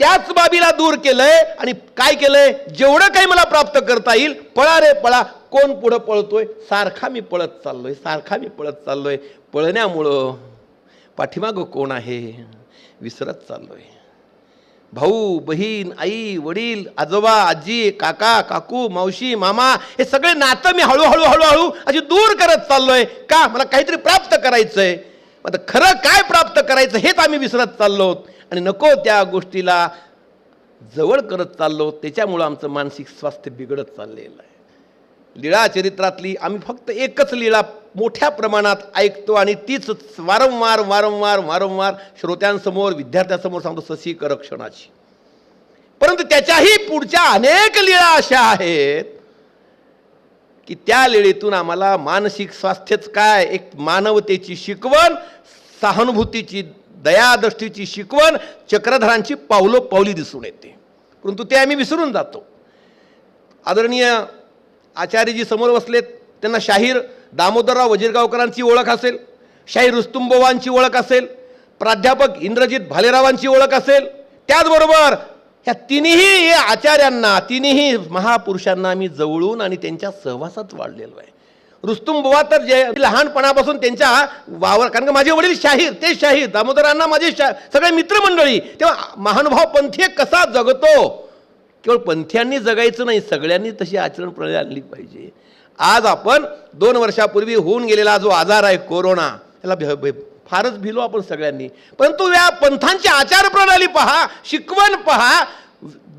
त्याच बाबीला दूर केलंय आणि काय केलंय, जेवढं काही मला प्राप्त करता येईल, पळा रे पळा. कोण पुढं पळतोय, सारखा मी पळत चाललोय. पळण्यामुळं पाठीमागं कोण आहे विसरत चाललोय. भाऊ बहीण, आई वडील, आजोबा आजी, काका काकू, मावशी मामा, हे सगळे नातं मी हळूहळू अशी दूर करत चाललोय. का, मला काहीतरी प्राप्त करायचंय. आता खरं काय प्राप्त करायचं हेच आम्ही विसरत चाललो आणि नको त्या गोष्टीला जवळ करत चाललो. त्याच्यामुळं आमचं मानसिक स्वास्थ्य बिघडत चाललेलं आहे. लीळा चरित्रातली आम्ही फक्त एकच लीळा मोठ्या प्रमाणात ऐकतो आणि तीच वारंवार श्रोत्यांसमोर, विद्यार्थ्यांसमोर सांगतो, ससी करक्षणाची. परंतु त्याच्याही पुढच्या अनेक लीळा अशा आहेत की त्या लीळेतून आम्हाला मानसिक स्वास्थ्यच काय, एक मानवतेची शिकवण, सहानुभूतीची, दयादृष्टीची शिकवण चक्रधरांची पावलोपावली दिसून येते. परंतु ते आम्ही विसरून जातो. आदरणीय आचार्यजी समोर बसलेत, त्यांना शाहीर दामोदरराव वजीरगावकरांची ओळख असेल, शाहीर रुस्तुमबुवांची ओळख असेल, प्राध्यापक इंद्रजित भालेरावांची ओळख असेल. त्याचबरोबर ह्या तिन्ही आचार्यांना, तिन्ही महापुरुषांना आम्ही जवळून आणि त्यांच्या सहवासात वाढलेलो आहे. रुस्तुमबुवा तर जे लहानपणापासून त्यांच्या वावर, कारण का माझे वडील शाहीर, ते शाहीर, दामोदरांना माझे सगळे मित्रमंडळी. तेव्हा महानुभाव पंथी कसा जगतो, केवळ पंथ्यांनी जगायचं नाही, सगळ्यांनी तशी आचरण प्रणाली आणली पाहिजे. आज आपण 2 वर्षापूर्वी होऊन गेलेला जो आजार आहे कोरोना, त्याला फारच भिलो आपण सगळ्यांनी. परंतु या पंथांची आचार प्रणाली पहा, शिकवण पहा,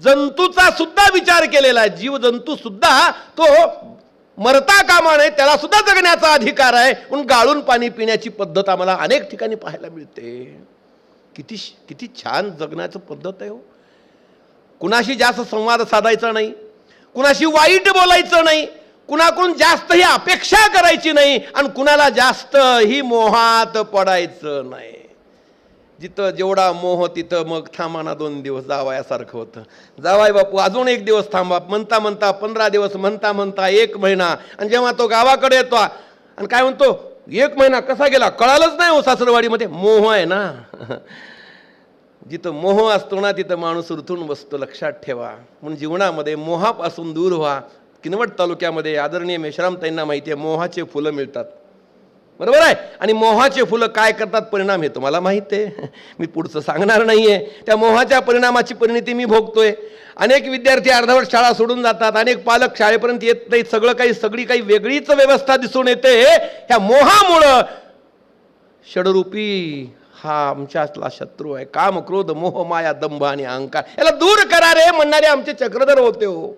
जंतूचा सुद्धा विचार केलेला आहे. जीव जंतू सुद्धा तो मरता कामा नये, त्याला सुद्धा जगण्याचा अधिकार आहे. म्हणून गाळून पाणी पिण्याची पद्धत आम्हाला अनेक ठिकाणी पाहायला मिळते. किती छान जगण्याची पद्धत आहे हो. कुणाशी जास्त संवाद साधायचा नाही, कुणाशी वाईट बोलायचं नाही, कुणाकडून जास्त ही अपेक्षा करायची नाही आणि कुणाला जास्त ही मोहात पडायचं नाही. जिथं जेवढा मोह तिथं मग थांबाना 2 दिवस जावयासारखं होतं. जावाय बापू अजून 1 दिवस थांबा, म्हणता 15 दिवस, म्हणता 1 महिना. आणि जेव्हा तो गावाकडे येतो आणि काय म्हणतो, 1 महिना कसा गेला कळालंच नाही हो सासरवाडीमध्ये. मोह आहे ना. जिथं मोह असतो ना तिथं माणूस रुतून बसतो, लक्षात ठेवा. म्हणून जीवनामध्ये मोहापासून दूर व्हा. किनवट तालुक्यामध्ये आदरणीय मेश्रामताईंना माहिती आहे, मोहाचे फुलं मिळतात, बरोबर आहे. आणि मोहाचे फुलं काय करतात, परिणाम हे तुम्हाला माहित आहे, मी पुढचं सांगणार नाहीये. त्या मोहाच्या परिणामाची परिणिती मी भोगतोय. अनेक विद्यार्थी अर्धवट शाळा सोडून जातात, अनेक पालक शाळेपर्यंत येत नाही. सगळी काही वेगळीच व्यवस्था दिसून येते. ह्या मोहामुळं षडरूपी हा आमच्यातला शत्रू आहे. काम, क्रोध, मोह, माया, दंभ आणि अहंकार, याला दूर करा रे म्हणणारे आमचे चक्रधर होते हो.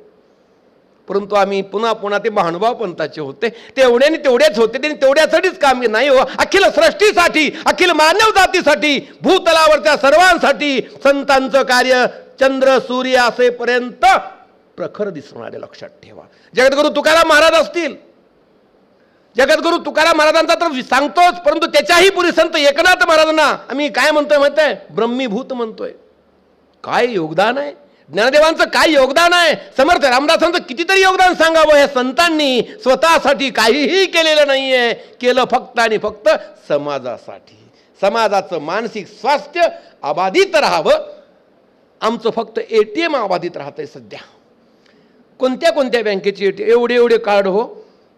परंतु आम्ही पुन्हा ते महानुभाव पंथाचे होते. ते एवढ्याने तेवढेच होते, त्यांनी तेवढ्यासाठीच काम नाही हो. अखिल सृष्टीसाठी, अखिल मानव जातीसाठी, भूतलावरच्या सर्वांसाठी संतांचं कार्य चंद्र सूर्य असेपर्यंत प्रखर दिसणारे, लक्षात ठेवा. जगद्गुरु तुकाराम महाराज असतील, जगद्गुरु तुकाराम महाराजांचा तर सांगतोच, परंतु त्याच्याही पुढे संत एकनाथ महाराजांना आम्ही काय म्हणतोय माहिती आहे, ब्रह्मीभूत म्हणतोय. काय योगदान आहे ज्ञानदेवांचं, काय योगदान आहे. समर्थ रामदासांचं कितीतरी योगदान सांगावं. या संतांनी स्वतःसाठी काहीही केलेलं नाहीये, केलं फक्त आणि फक्त समाजासाठी. समाजाचं मानसिक स्वास्थ्य अबाधित राहावं. आमचं फक्त ATM अबाधित राहतंय सध्या. कोणत्या बँकेची ATM, एवढे कार्ड हो.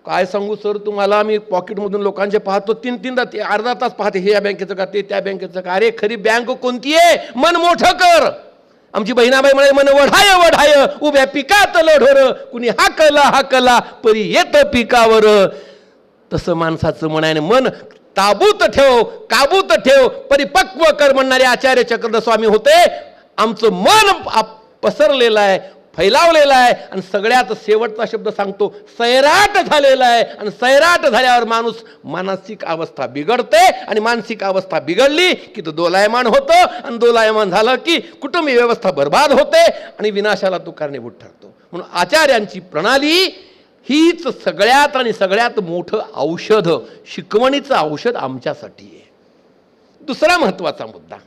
काय सांगू सर तुम्हाला, मी पॉकेटमधून लोकांचे पाहतो, 3-3दा अर्धा तास पाहते, हे या बँकेचं का, ते त्या बँकेचं का. अरे खरी बँक कोणती आहे, मन मोठं कर. आमची बहिणाबाई म्हणे, मन वढाय उभ्या पिकात लढोर, कुणी हाकला परी येत पिकावर. तसं माणसाचं म्हणाने मन ताबूत ठेव, काबूत ठेव, परिपक्व कर म्हणणारे आचार्य चक्रधर स्वामी होते. आमचं मन पसरलेलं आहे, फैलावलेला आहे. आणि सगळ्यात शेवटचा शब्द सांगतो, सैराट झालेला आहे. आणि सैराट झाल्यावर माणूस मानसिक अवस्था बिघडते. आणि मानसिक अवस्था बिघडली की तो दोलायमान होतं. आणि दोलायमान झालं की कुटुंबीय व्यवस्था बर्बाद होते आणि विनाशाला तो कारणीभूत ठरतो. म्हणून आचार्यांची प्रणाली हीच सगळ्यात आणि सगळ्यात मोठं औषध, शिकवणीचं औषध आमच्यासाठी आहे. दुसरा महत्त्वाचा मुद्दा,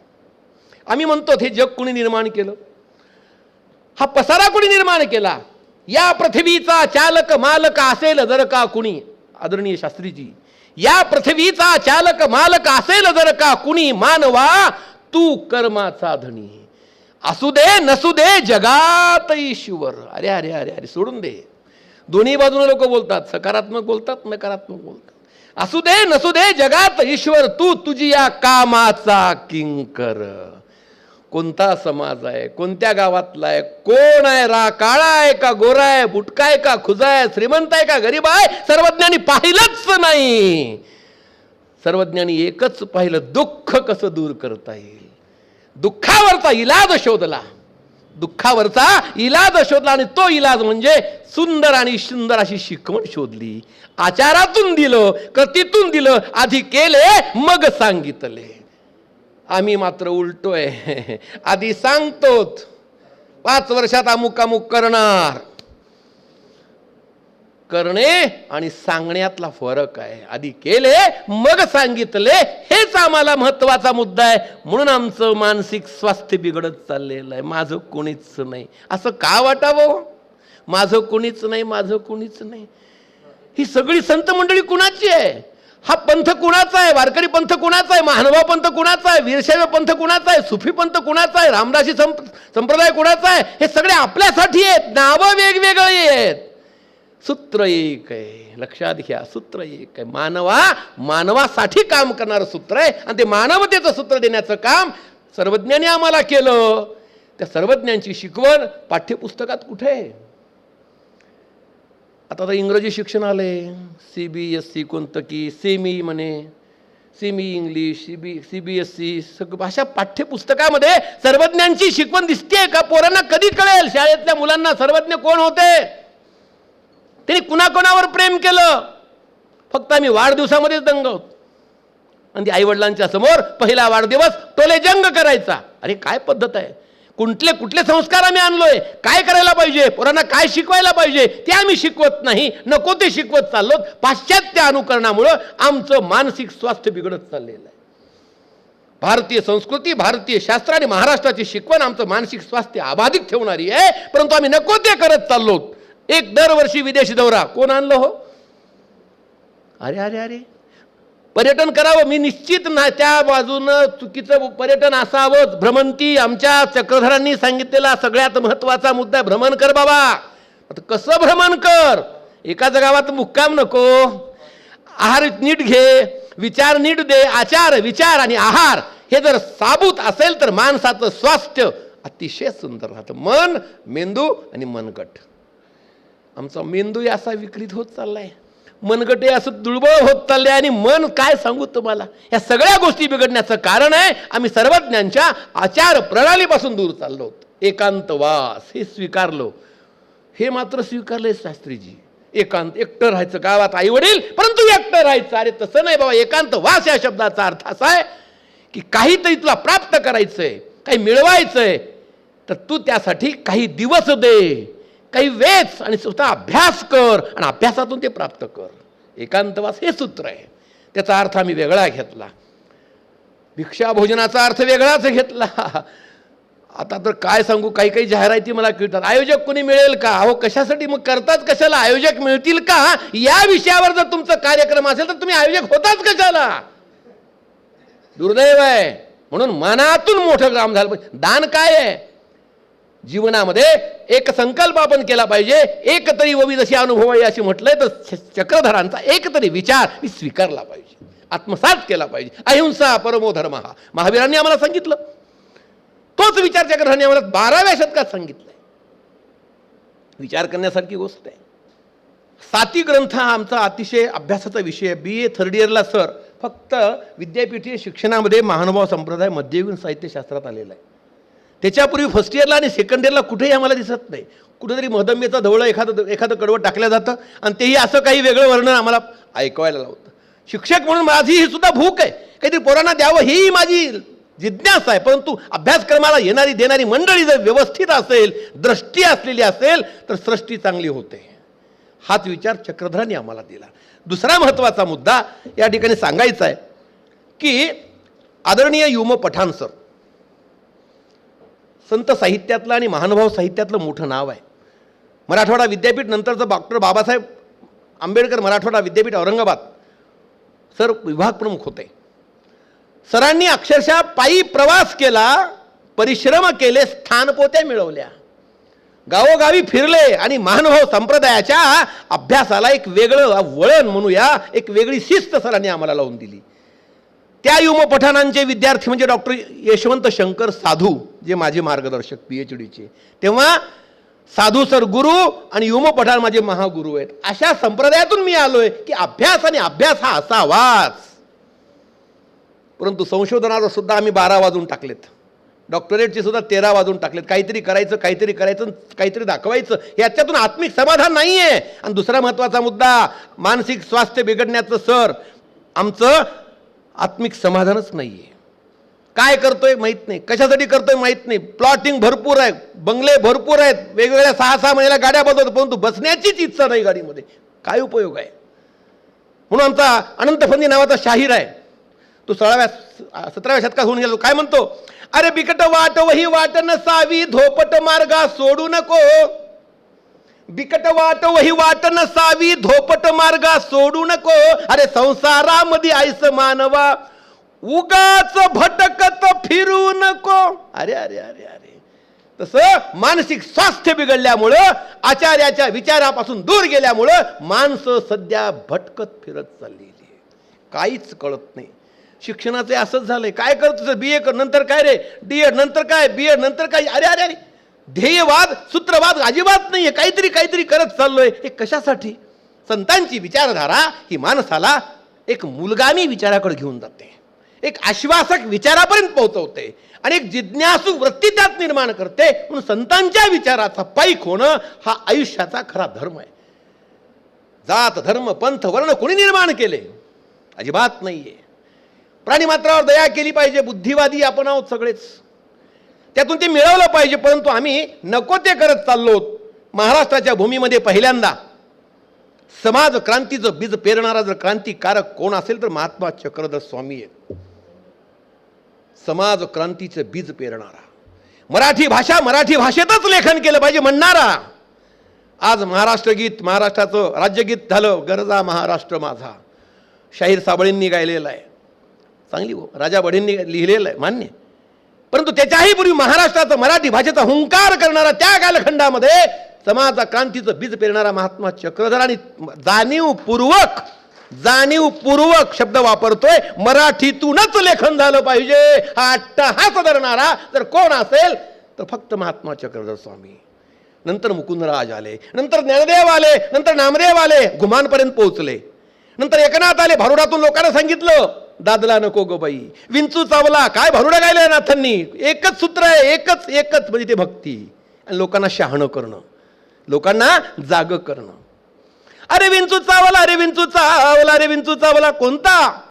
आम्ही म्हणतो हे जग कुणी निर्माण केलं, हा पसारा कुणी निर्माण केला, या पृथ्वीचा चालक मालक असेल जर का कुणी, आदरणीय शास्त्रीजी, या पृथ्वीचा चालक मालक असेल जर का कुणी, मानवा तू कर्माचा धनी, असू दे नसू दे जगात ईश्वर. अरे अरे अरे अरे सोडून दे. दोन्ही बाजूने लोक बोलतात, सकारात्मक बोलतात, नकारात्मक बोलतात. असू दे नसू दे जगात ईश्वर, तू तुझी या कामाचा किंकर. कोणता समाज आहे, कोणत्या गावातला आहे, कोण आहे, काळा आहे का गोरा आहे, बुटका आहे का खुजा आहे, श्रीमंत आहे का गरीब आहे, सर्वज्ञानी पाहिलंच नाही. सर्वज्ञानी एकच पाहिलं, दुःख कसं दूर करता येईल. दुःखावरचा इलाज शोधला, दुःखावरचा इलाज शोधला. आणि तो इलाज म्हणजे सुंदर आणि सुंदर अशी शिकवण शोधली. आचारातून दिलं, कृतीतून दिलं, आधी केले मग सांगितले. आम्ही मात्र उलटोय, आधी सांगतोच, 5 वर्षात अमुक अमुक करणार. करणे आणि सांगण्यातला फरक आहे. आधी केले मग सांगितले, हेच आम्हाला महत्वाचा मुद्दा आहे. म्हणून आमचं मानसिक स्वास्थ्य बिघडत चाललेलं आहे. माझं कोणीच नाही असं का वाटावं, माझं कोणीच नाही, माझं कोणीच नाही. ही सगळी संत मंडळी कुणाची आहे, हा पंथ कुणाचा आहे, वारकरी पंथ कुणाचा आहे, महानुभाव पंथ कुणाचा आहे, वीरशैव पंथ कुणाचा आहे, सुफी पंथ कुणाचा आहे, रामदासी संप्रदाय कुणाचा आहे, हे सगळे आपल्यासाठी आहेत. नावं वेगवेगळी आहेत, सूत्र एक आहे. लक्षात घ्या, सूत्र एक आहे. मानवासाठी काम करणारं सूत्र आहे. आणि ते मानवतेचं सूत्र देण्याचं काम सर्वज्ञांनी आम्हाला केलं. त्या सर्वज्ञांची शिकवण पाठ्यपुस्तकात कुठे आहे. आता तर इंग्रजी शिक्षण आले, CBSE कोणतं की सेमी म्हणे, सेमी इंग्लिश, CBSE सगळं भाषा पाठ्यपुस्तकामध्ये सर्वज्ञांची शिकवण दिसते का. पोरांना कधी कळेल, शाळेतल्या मुलांना सर्वज्ञ कोण होते, त्यांनी कुणाकोणावर प्रेम केलं. फक्त आम्ही वाढदिवसामध्येच दंग आहोत. आणि आईवडिलांच्या समोर पहिला वाढदिवस टोले जंग करायचा. अरे काय पद्धत आहे, कुठले संस्कार आम्ही आणलोय, काय करायला पाहिजे, पोरांना काय शिकवायला पाहिजे ते आम्ही शिकवत नाही, नको ते शिकवत चाललो. पाश्चात्य अनुकरणामुळं आमचं मानसिक स्वास्थ्य बिघडत चाललेलं आहे. भारतीय संस्कृती, भारतीय शास्त्र आणि महाराष्ट्राची शिकवण आमचं मानसिक स्वास्थ्य अबाधित ठेवणारी आहे. परंतु आम्ही नको ते करत चाललो. एक दरवर्षी विदेशी दौरा कोण आणलं हो. अरे अरे अरे पर्यटन करावं, मी निश्चित ना त्या बाजूनं चुकीचं पर्यटन असावं. भ्रमंती आमच्या चक्रधरांनी सांगितलेला सगळ्यात महत्वाचा मुद्दा आहे. भ्रमण कर बाबा. आता कसं भ्रमण कर, एकाच गावात मुक्काम नको, आहार नीट घे, विचार नीट दे. आचार विचार आणि आहार हे जर साबूत असेल तर माणसाचं स्वास्थ्य अतिशय सुंदर राहतं. मन, मेंदू आणि मनगट. आमचा मेंदू असा विकृत होत चाललाय, मनगटे असं दुर्बळ होत चालले. आणि मन काय सांगू तुम्हाला, या सगळ्या गोष्टी बिघडण्याचं कारण आहे आम्ही सर्वज्ञांच्या आचार प्रणालीपासून दूर चाललो. एकांतवास हे स्वीकारलो, हे मात्र स्वीकारले शास्त्रीजी. एकांत, एकटं राहायचं, गावात आई वडील परंतु एकटं राहायचं. अरे तसं नाही बाबा. एकांतवास या शब्दाचा अर्थ असा आहे की काहीतरी तुला प्राप्त करायचंय, काही मिळवायचंय, तर तू त्यासाठी काही दिवस दे, काही वेच आणि स्वतः अभ्यास कर आणि अभ्यासातून ते प्राप्त कर. एकांतवास हे सूत्र आहे. त्याचा अर्थ आम्ही वेगळा घेतला. भिक्षा भोजनाचा अर्थ वेगळाच घेतला. आता तर काय सांगू, काही काही जाहिराती मला कळतात. आयोजक कोणी मिळेल का. अहो कशासाठी मग करतात कशाला, आयोजक मिळतील का या विषयावर जर तुमचा कार्यक्रम असेल तर तुम्ही आयोजक होताच कशाला. दुर्दैव आहे. म्हणून मनातून मोठं काम झालं पाहिजे. दान काय आहे, जीवनामध्ये एक संकल्प आपण केला पाहिजे. एक तरी ववी जशी अनुभव आहे अशी म्हटलंय तर चक्रधरांचा एक तरी विचार मी स्वीकारला पाहिजे, आत्मसात केला पाहिजे. अहिंसा परमो धर्म हा महावीरांनी आम्हाला सांगितलं. तोच विचार चक्रधरांनी आम्हाला 12व्या शतकात सांगितलाय. विचार करण्यासारखी गोष्ट आहे. साती ग्रंथ हा आमचा अतिशय अभ्यासाचा विषय. BA 3rd इयरला सर फक्त विद्यापीठीय शिक्षणामध्ये महानुभाव संप्रदाय मध्ययुगीन साहित्यशास्त्रात आलेला आहे. त्याच्यापूर्वी फर्स्ट इयरला आणि सेकंड इयरला कुठेही आम्हाला दिसत नाही. कुठेतरी महदंबेचं ढवळं एखादं कडवं टाकलं जातं आणि तेही असं काही वेगळं वर्णन आम्हाला ऐकवायला लावतं. शिक्षक म्हणून माझी ही सुद्धा भूक आहे, काहीतरी पोरांना द्यावं ही माझी जिज्ञासा आहे. परंतु अभ्यासक्रमाला येणारी देणारी मंडळी जर व्यवस्थित असेल, दृष्टी असलेली असेल तर सृष्टी चांगली होते. हाच विचार चक्रधरांनी आम्हाला दिला. दुसरा महत्त्वाचा मुद्दा या ठिकाणी सांगायचा आहे की आदरणीय युम पठाण सर संत साहित्यातलं आणि महानुभाव साहित्यातलं मोठं नाव आहे. मराठवाडा विद्यापीठ नंतरचं डॉक्टर बाबासाहेब आंबेडकर मराठवाडा विद्यापीठ औरंगाबाद सर विभाग प्रमुख होते. सरांनी अक्षरशः पायी प्रवास केला, परिश्रम केले, स्थानपोत्या मिळवल्या, गावोगावी फिरले आणि महानुभाव संप्रदायाच्या अभ्यासाला एक वेगळं वळण म्हणूया, एक वेगळी शिस्त सरांनी आम्हाला लावून दिली. त्या युम पठाणांचे विद्यार्थी म्हणजे डॉक्टर यशवंत शंकर साधू, जे माझे मार्गदर्शक PhDचे, तेव्हा साधू सर गुरु आणि युम पठाण माझे महागुरु आहेत. अशा संप्रदायातून मी आलोय की अभ्यास आणि अभ्यास हा असावाच. परंतु संशोधनाला सुद्धा आम्ही 12 वाजून टाकलेत, डॉक्टरेटचे सुद्धा 13 वाजून टाकलेत. काहीतरी करायचं, काहीतरी दाखवायचं, याच्यातून आत्मिक समाधान नाही आहे. आणि दुसरा महत्त्वाचा मुद्दा, मानसिक स्वास्थ्य बिघडण्याचं सर आमचं आत्मिक समाधानच नाही आहे. काय करतोय माहीत नाही, कशासाठी करतोय माहीत नाही. प्लॉटिंग भरपूर आहे, बंगले भरपूर आहेत, वेगवेगळ्या 6-6 महिन्याला गाड्या बदलतो, परंतु बसण्याचीच इच्छा नाही गाडीमध्ये. काय उपयोग आहे. म्हणून आमचा अनंत फंदी नावाचा शाहीर आहे, तो 17व्या शतकात होऊन गेला. काय म्हणतो, अरे बिकट वाट वही वाट नसावी, धोपट मार्गा सोडू नको. बिकट वाट वही वाट नसावी, धोपट मार्गा सोडू नको. अरे संसारामध्ये आईस मानवा, उगाच भटकत फिरू नको. अरे अरे अरे अरे तसं मानसिक स्वास्थ्य बिघडल्यामुळं, आचार्याच्या विचारापासून दूर गेल्यामुळं माणसं सध्या भटकत फिरत चाललेली आहे. काहीच कळत नाही. शिक्षणाचे असंच झालंय. काय करतो, BA कर, नंतर काय रे, D.Ed, नंतर काय, B.Ed, नंतर काय. अरे अरे अरे ध्येयवाद सूत्रवाद अजिबात नाहीये. काहीतरी करत चाललोय. हे कशासाठी. संतांची विचारधारा ही माणसाला एक मुलगामी विचाराकडे घेऊन जाते, एक आश्वासक विचारापर्यंत पोहोचवते आणि एक जिज्ञासू वृत्ती त्यात निर्माण करते. म्हणून संतांच्या विचाराचा पाईक होणं हा आयुष्याचा खरा धर्म आहे. जात धर्म पंथ वर्ण कोणी निर्माण केले, अजिबात नाहीये. प्राणीमात्रावर दया केली पाहिजे, बुद्धिवादी आपण आहोत सगळेच, त्यातून ते मिळवलं पाहिजे. परंतु आम्ही नको ते करत चाललो. महाराष्ट्राच्या भूमीमध्ये पहिल्यांदा समाज क्रांतीचं बीज पेरणारा जर क्रांतिकारक कोण असेल तर महात्मा चक्रधर स्वामी आहेत. समाज क्रांतीचं बीज पेरणारा, मराठी भाषा मराठी भाषेतच लेखन केलं पाहिजे म्हणणारा. आज महाराष्ट्र गीत, महाराष्ट्राचं राज्यगीत झालं, गरजा महाराष्ट्र माझा, शाहीर साबळेंनी गायलेलं आहे. चांगली हो, राजा बढेंनी लिहिलेलं आहे, मान्य. परंतु त्याच्याही पूर्वी महाराष्ट्राचा मराठी भाषेचा हुंकार करणारा, त्या कालखंडामध्ये समाज क्रांतीचं बीज पेरणारा महात्मा चक्रधरांनी जाणीवपूर्वक शब्द वापरतोय, मराठीतूनच लेखन झालं पाहिजे हा अट्टहास धरणारा जर कोण असेल तर फक्त महात्मा चक्रधर स्वामी. नंतर मुकुंदराज आले, नंतर ज्ञानदेव आले, नंतर नामदेव आले, घुमानपर्यंत पोहोचले. नंतर एकनाथ आले, भारुडातून लोकांना सांगितलं दादला नको गो बाई, विंचू चावला, काय भारुडा गायले नाथांनी. एकच सूत्र आहे, एकच म्हणजे ते भक्ती आणि लोकांना शहाणं करणं, लोकांना जाग करणं. अरे विंचू चावला, अरे विंचू चावला, अरे विंचू चावला, कोणता